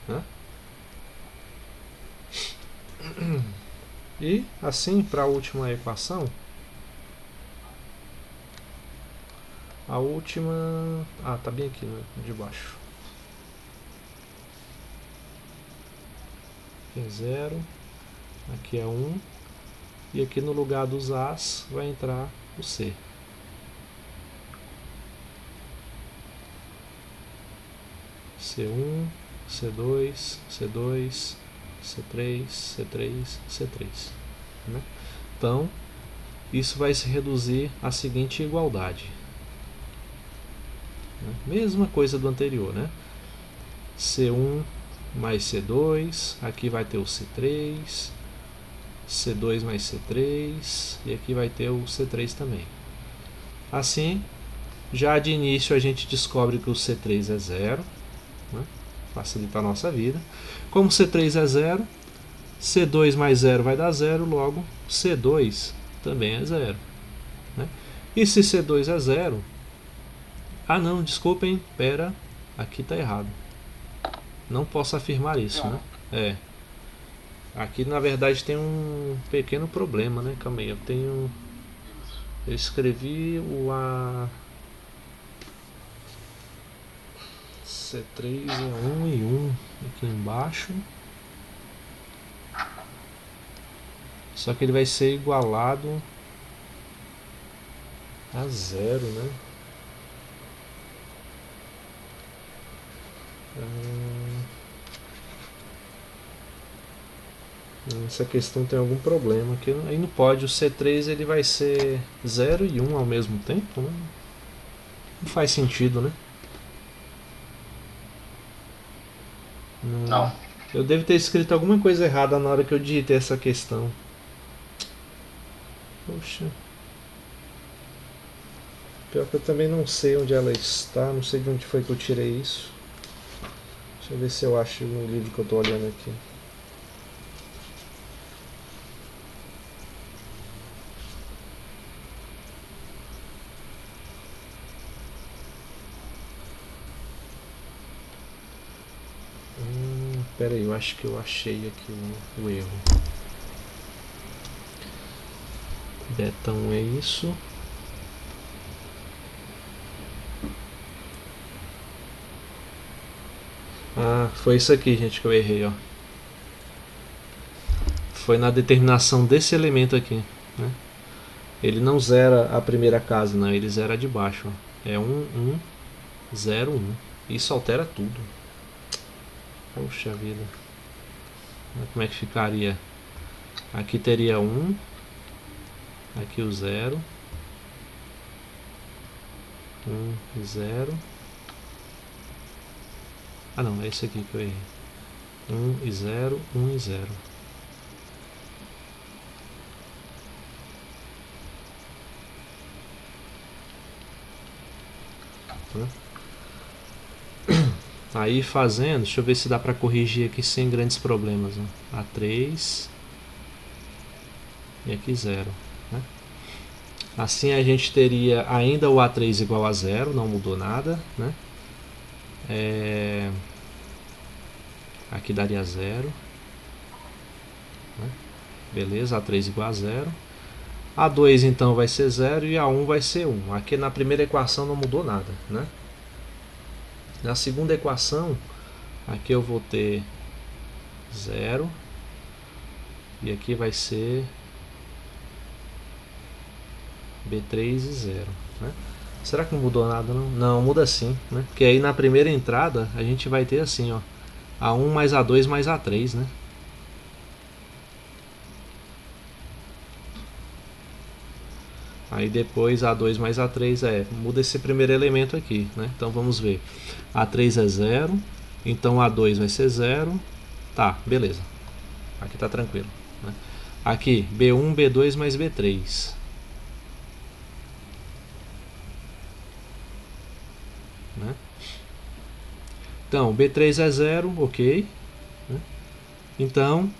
Né? E assim, para a última equação, a última... tá bem aqui, né, de baixo. Aqui é 0, aqui é 1, e aqui no lugar dos A's vai entrar o C. C1, C2, C2, C3, C3, C3. Né? Então, isso vai se reduzir à seguinte igualdade. Né? Mesma coisa do anterior, né? C1 mais C2, aqui vai ter o C3, C2 mais C3, e aqui vai ter o C3 também. Assim, já de início a gente descobre que o C3 é 0, né? Facilita a nossa vida. Como C3 é 0, C2 mais 0 vai dar 0, logo C2 também é 0. Né? E se C2 é 0... Ah não, desculpem, pera, aqui está errado. Não posso afirmar isso, né? Aqui na verdade tem um pequeno problema, né? Calma aí, eu escrevi o A... C3 é 1 e 1 aqui embaixo. Só que ele vai ser igualado a 0, né? Essa questão tem algum problema aqui. Aí não pode, o C3 ele vai ser 0 e 1 ao mesmo tempo, né? Não faz sentido, né? Não. Eu devo ter escrito alguma coisa errada na hora que eu digitei essa questão. Poxa. Pior que eu também não sei onde ela está, não sei de onde foi que eu tirei isso. Deixa eu ver se eu acho no livro que eu estou olhando aqui. Pera aí, eu acho que eu achei aqui o erro. Betão é isso. Foi isso aqui, gente, que eu errei, ó. foi na determinação desse elemento aqui, né? Ele não zera a primeira casa, não, ele zera a de baixo, ó. É 1, 1, 0, 1. Isso altera tudo. Poxa vida. Como é que ficaria? Aqui teria 1. Aqui o 0. 1, 0. Ah não, é esse aqui que eu errei. 1 e 0, 1 e 0. Aí fazendo, deixa eu ver se dá para corrigir aqui sem grandes problemas, né? A3 e aqui 0, né? Assim a gente teria ainda o A3 igual a 0, não mudou nada, né? Aqui daria 0, né? Beleza, A3 igual a 0. A2 então vai ser 0 e A1 vai ser 1. Aqui na primeira equação não mudou nada, né? Na segunda equação, aqui eu vou ter 0 e aqui vai ser B3 e 0, né? Será que não mudou nada não? Não, muda sim, né? Porque aí na primeira entrada a gente vai ter assim, ó, A1 mais A2 mais A3, né? Aí depois A2 mais A3 muda esse primeiro elemento aqui, né? Então vamos ver. A3 é 0, então A2 vai ser 0. Tá, beleza. Aqui tá tranquilo, né? Aqui, B1, B2 mais B3. Né? Então, B3 é 0, ok. Né? Então,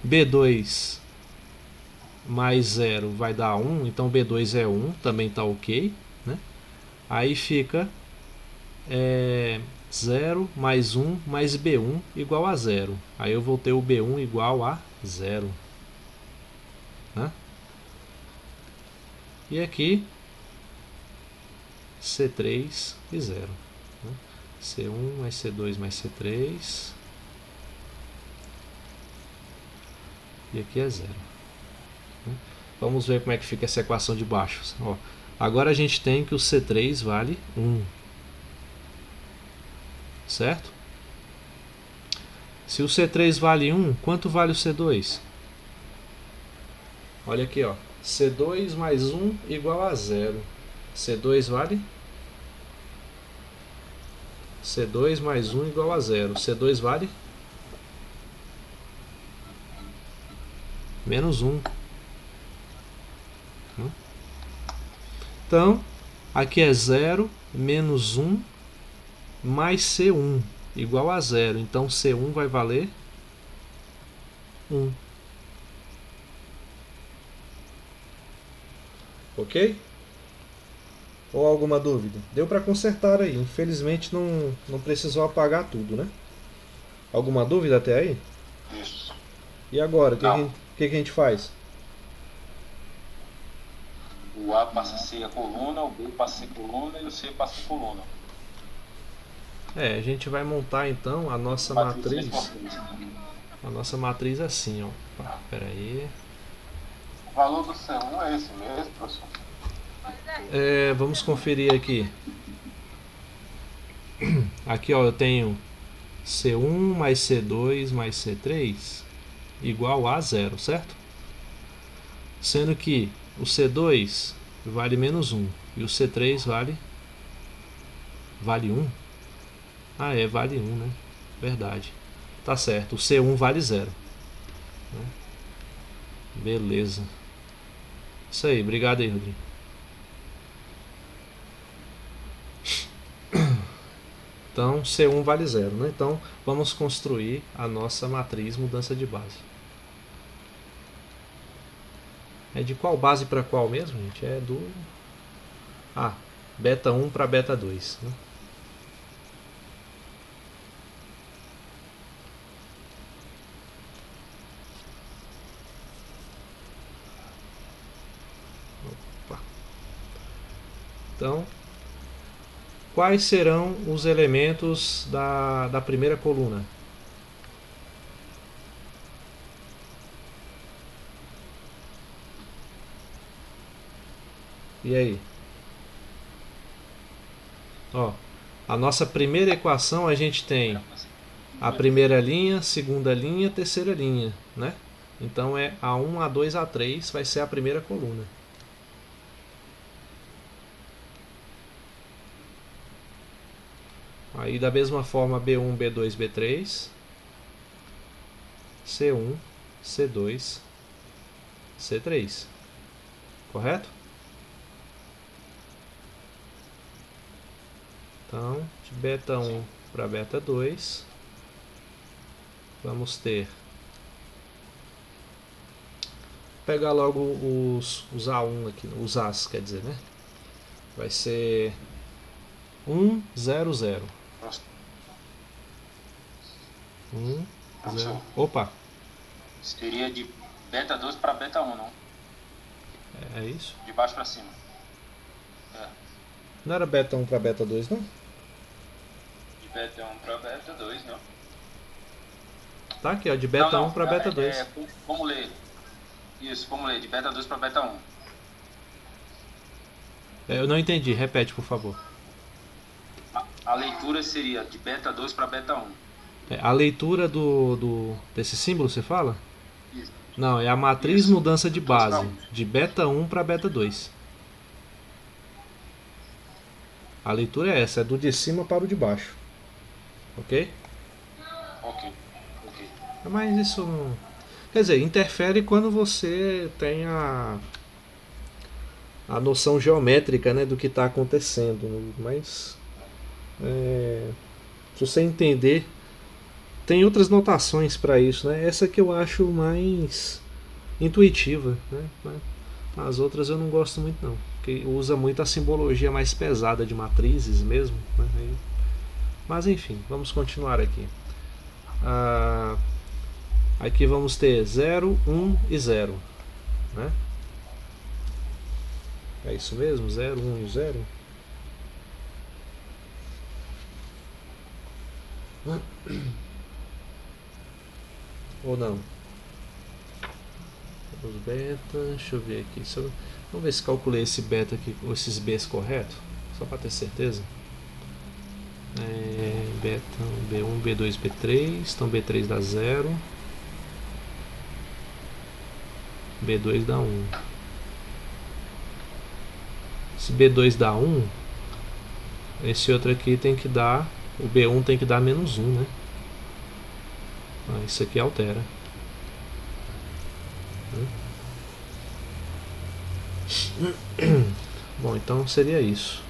B2 mais 0 vai dar 1, então B2 é 1, também está ok, né? Aí fica 0 mais 1 mais B1 igual a 0. Aí eu vou ter o B1 igual a 0, né? E aqui C3 e 0, né? C1 mais C2 mais C3 e aqui é 0. Vamos ver como é que fica essa equação de baixo. Ó, agora a gente tem que o C3 vale 1. Certo? Se o C3 vale 1, quanto vale o C2? Olha aqui, ó. C2 mais 1 igual a 0. C2 vale? C2 mais 1 igual a 0. C2 vale? Menos 1. Então, aqui é 0 menos 1 mais C1 igual a 0. Então, C1 vai valer 1. Ok? Ou alguma dúvida? Deu para consertar aí. Infelizmente, não precisou apagar tudo, né? Alguma dúvida até aí? Isso. E agora? O que a gente faz? O A passa a ser a coluna, o B passa a ser coluna e o C passa a ser coluna. A gente vai montar então a nossa matriz. A nossa matriz assim, ó. Espera aí. O valor do C1 é esse mesmo, professor? Vamos conferir aqui. Aqui, ó, eu tenho C1 mais C2 mais C3 igual a 0, certo? Sendo que o C2 vale menos 1 e o C3 vale 1. Ah, vale 1, né? Verdade. Tá certo, o C1 vale 0. Beleza. Isso aí, obrigado aí, Rodrigo. Então, C1 vale 0, né? Então, vamos construir a nossa matriz mudança de base. É de qual base para qual mesmo, gente? É do... beta 1 para beta 2, né? Opa. Então, quais serão os elementos da primeira coluna? E aí? Ó, a nossa primeira equação a gente tem a primeira linha, segunda linha, terceira linha, né? Então é A1, A2, A3 vai ser a primeira coluna. Aí da mesma forma B1, B2, B3, C1, C2, C3. Correto? Então, de beta 1 para beta 2, vamos ter... Vou pegar logo os A1 aqui, os As, quer dizer, né? Vai ser 1, 0, 0. 1, 0. Opa! Seria de beta 2 para beta 1, não? É isso? De baixo para cima. É. Não era beta 1 para beta 2, não? De beta 1 para beta 2, não. Tá aqui, ó, de beta 1 para beta 2. Vamos ler. Isso, vamos ler. De beta 2 para beta 1. Eu não entendi, repete, por favor. A leitura seria de beta 2 para beta 1. A leitura desse símbolo, você fala? Isso. Não, é a matriz mudança de base, de beta 1 para beta 2. A leitura é essa, é do de cima para o de baixo. Ok? Ok. Mas isso não... Quer dizer, interfere quando você tem a noção geométrica, né, do que está acontecendo. Mas se você entender, tem outras notações para isso, né? Essa que eu acho mais intuitiva, né? As outras eu não gosto muito não, porque usa muito a simbologia mais pesada de matrizes mesmo, né? Mas enfim, vamos continuar aqui. Aqui vamos ter 0, 1 e 0, né? É isso mesmo? 0, 1 e 0? Ou não? Os beta, deixa eu ver aqui. Vamos ver se calculei esse beta aqui, esses B's correto, só para ter certeza. Beta B1, B2, B3, então B3 dá 0, B2 dá 1. Se B2 dá 1, esse outro aqui tem que dar, o B1 tem que dar menos 1, né? Isso aqui altera. Bom, então seria isso.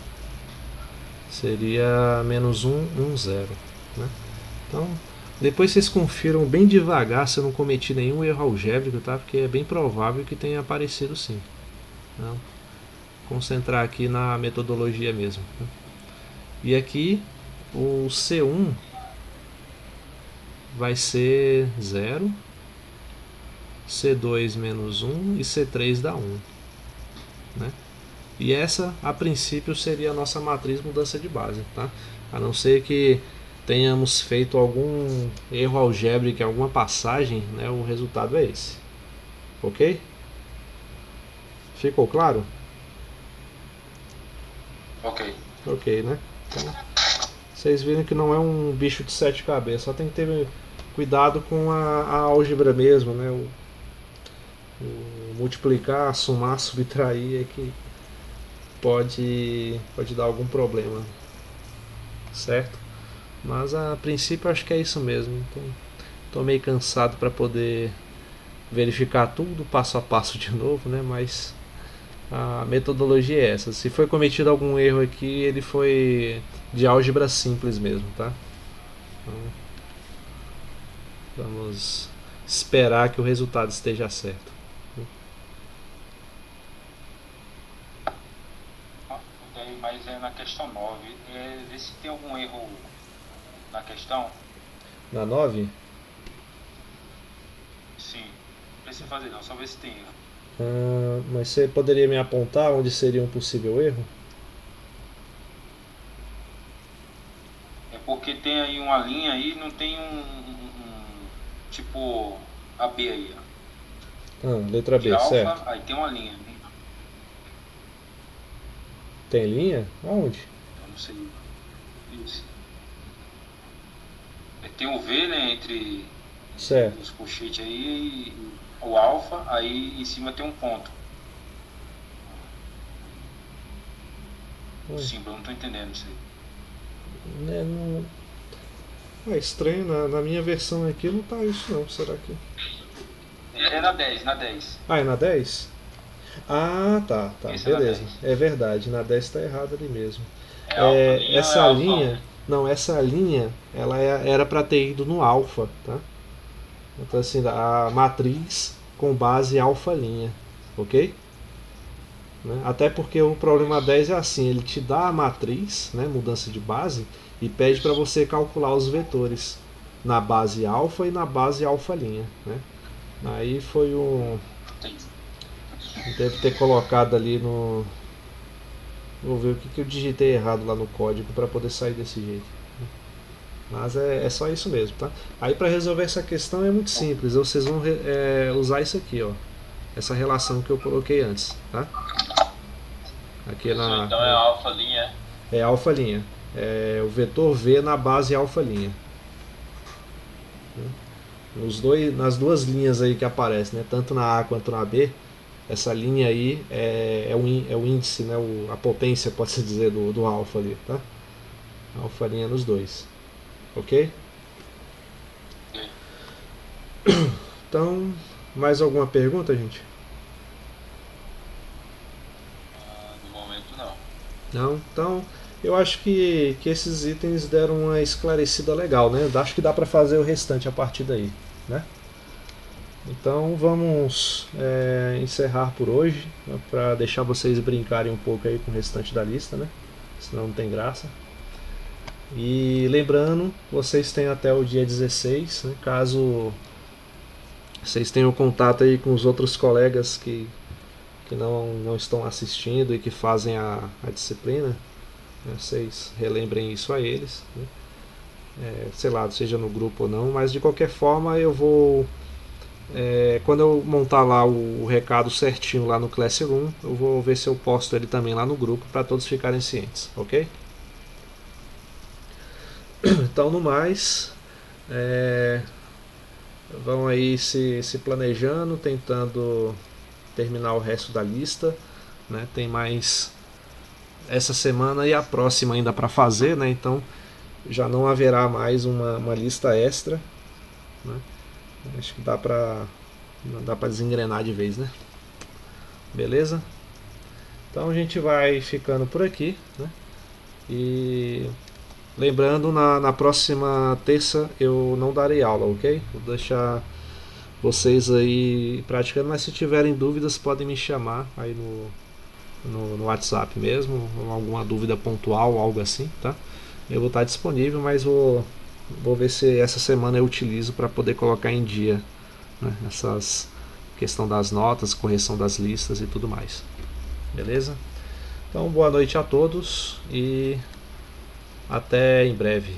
Seria menos 1, 1, 0, né? Então, depois vocês confiram bem devagar se eu não cometi nenhum erro algébrico, tá? Porque é bem provável que tenha aparecido sim. Então, concentrar aqui na metodologia mesmo, né? E aqui o C1 vai ser 0, C2 menos 1 e C3 dá 1, né? E essa, a princípio, seria a nossa matriz mudança de base, tá? A não ser que tenhamos feito algum erro algébrico em alguma passagem, né? O resultado é esse. Ok? Ficou claro? Ok. Ok, né? Então, vocês viram que não é um bicho de 7 cabeças, só tem que ter cuidado com a álgebra mesmo, né? O multiplicar, somar, subtrair é que pode dar algum problema, certo? Mas a princípio acho que é isso mesmo. Então, tô meio cansado para poder verificar tudo passo a passo de novo, né? Mas a metodologia é essa. Se foi cometido algum erro aqui, ele foi de álgebra simples mesmo, tá? Então, vamos esperar que o resultado esteja certo. Mas na questão 9, vê se tem algum erro na questão. Na 9? Sim, não precisa fazer não, só ver se tem erro. Mas você poderia me apontar onde seria um possível erro? É porque tem aí uma linha aí, não tem tipo a B aí, ó. Letra B, de alfa, certo. aí tem uma linha. Tem linha? Aonde? Eu não sei. Isso. Tem um V, né, entre certo. os colchetes aí, o alfa, aí em cima tem um ponto. O símbolo, eu não estou entendendo isso aí. É estranho, na minha versão aqui não tá isso não, será que... É na 10, na 10. Ah, é na 10? Ah, tá, Esse beleza. É verdade, na 10 tá errado ali mesmo. Essa linha, não, essa linha, ela era para ter ido no alfa, tá? Então assim, a matriz com base alfa linha, ok? Né? Até porque o problema 10 é assim, ele te dá a matriz, né, mudança de base, e pede para você calcular os vetores na base alfa e na base alfa linha, né? Aí foi um... Deve ter colocado ali no... Vou ver o que eu digitei errado lá no código para poder sair desse jeito. Mas é só isso mesmo, tá? Aí para resolver essa questão é muito simples. Vocês vão usar isso aqui, ó. Essa relação que eu coloquei antes, tá? Aqui Então é alfa linha. É alfa linha. É o vetor V na base alfa linha. Nas duas linhas aí que aparecem, né? Tanto na A quanto na B, essa linha aí é o índice, né? A potência, pode-se dizer, do alfa ali, tá? Alfa linha nos dois. Ok? Então, mais alguma pergunta, gente? No momento não. Não? Então, eu acho que esses itens deram uma esclarecida legal, né? Acho que dá para fazer o restante a partir daí, né? Então vamos encerrar por hoje, né, para deixar vocês brincarem um pouco aí com o restante da lista, né? Senão não tem graça. E lembrando, vocês têm até o dia 16, né, caso vocês tenham contato aí com os outros colegas que não estão assistindo e que fazem a disciplina, né, vocês relembrem isso a eles, né? Sei lá, seja no grupo ou não, mas de qualquer forma eu vou... quando eu montar lá o recado certinho lá no Classroom, eu vou ver se eu posto ele também lá no grupo para todos ficarem cientes, ok? Então, no mais, vão aí se planejando, tentando terminar o resto da lista, né? Tem mais essa semana e a próxima ainda para fazer, né? Então já não haverá mais uma lista extra, né? Acho que dá pra desengrenar de vez, né? Beleza? Então a gente vai ficando por aqui, né? E lembrando, na próxima terça eu não darei aula, ok? Vou deixar vocês aí praticando, mas se tiverem dúvidas podem me chamar aí no WhatsApp mesmo, alguma dúvida pontual, algo assim, tá? Eu vou estar disponível, mas vou ver se essa semana eu utilizo para poder colocar em dia, né, essas questão das notas, correção das listas e tudo mais. Beleza? Então, boa noite a todos e até em breve.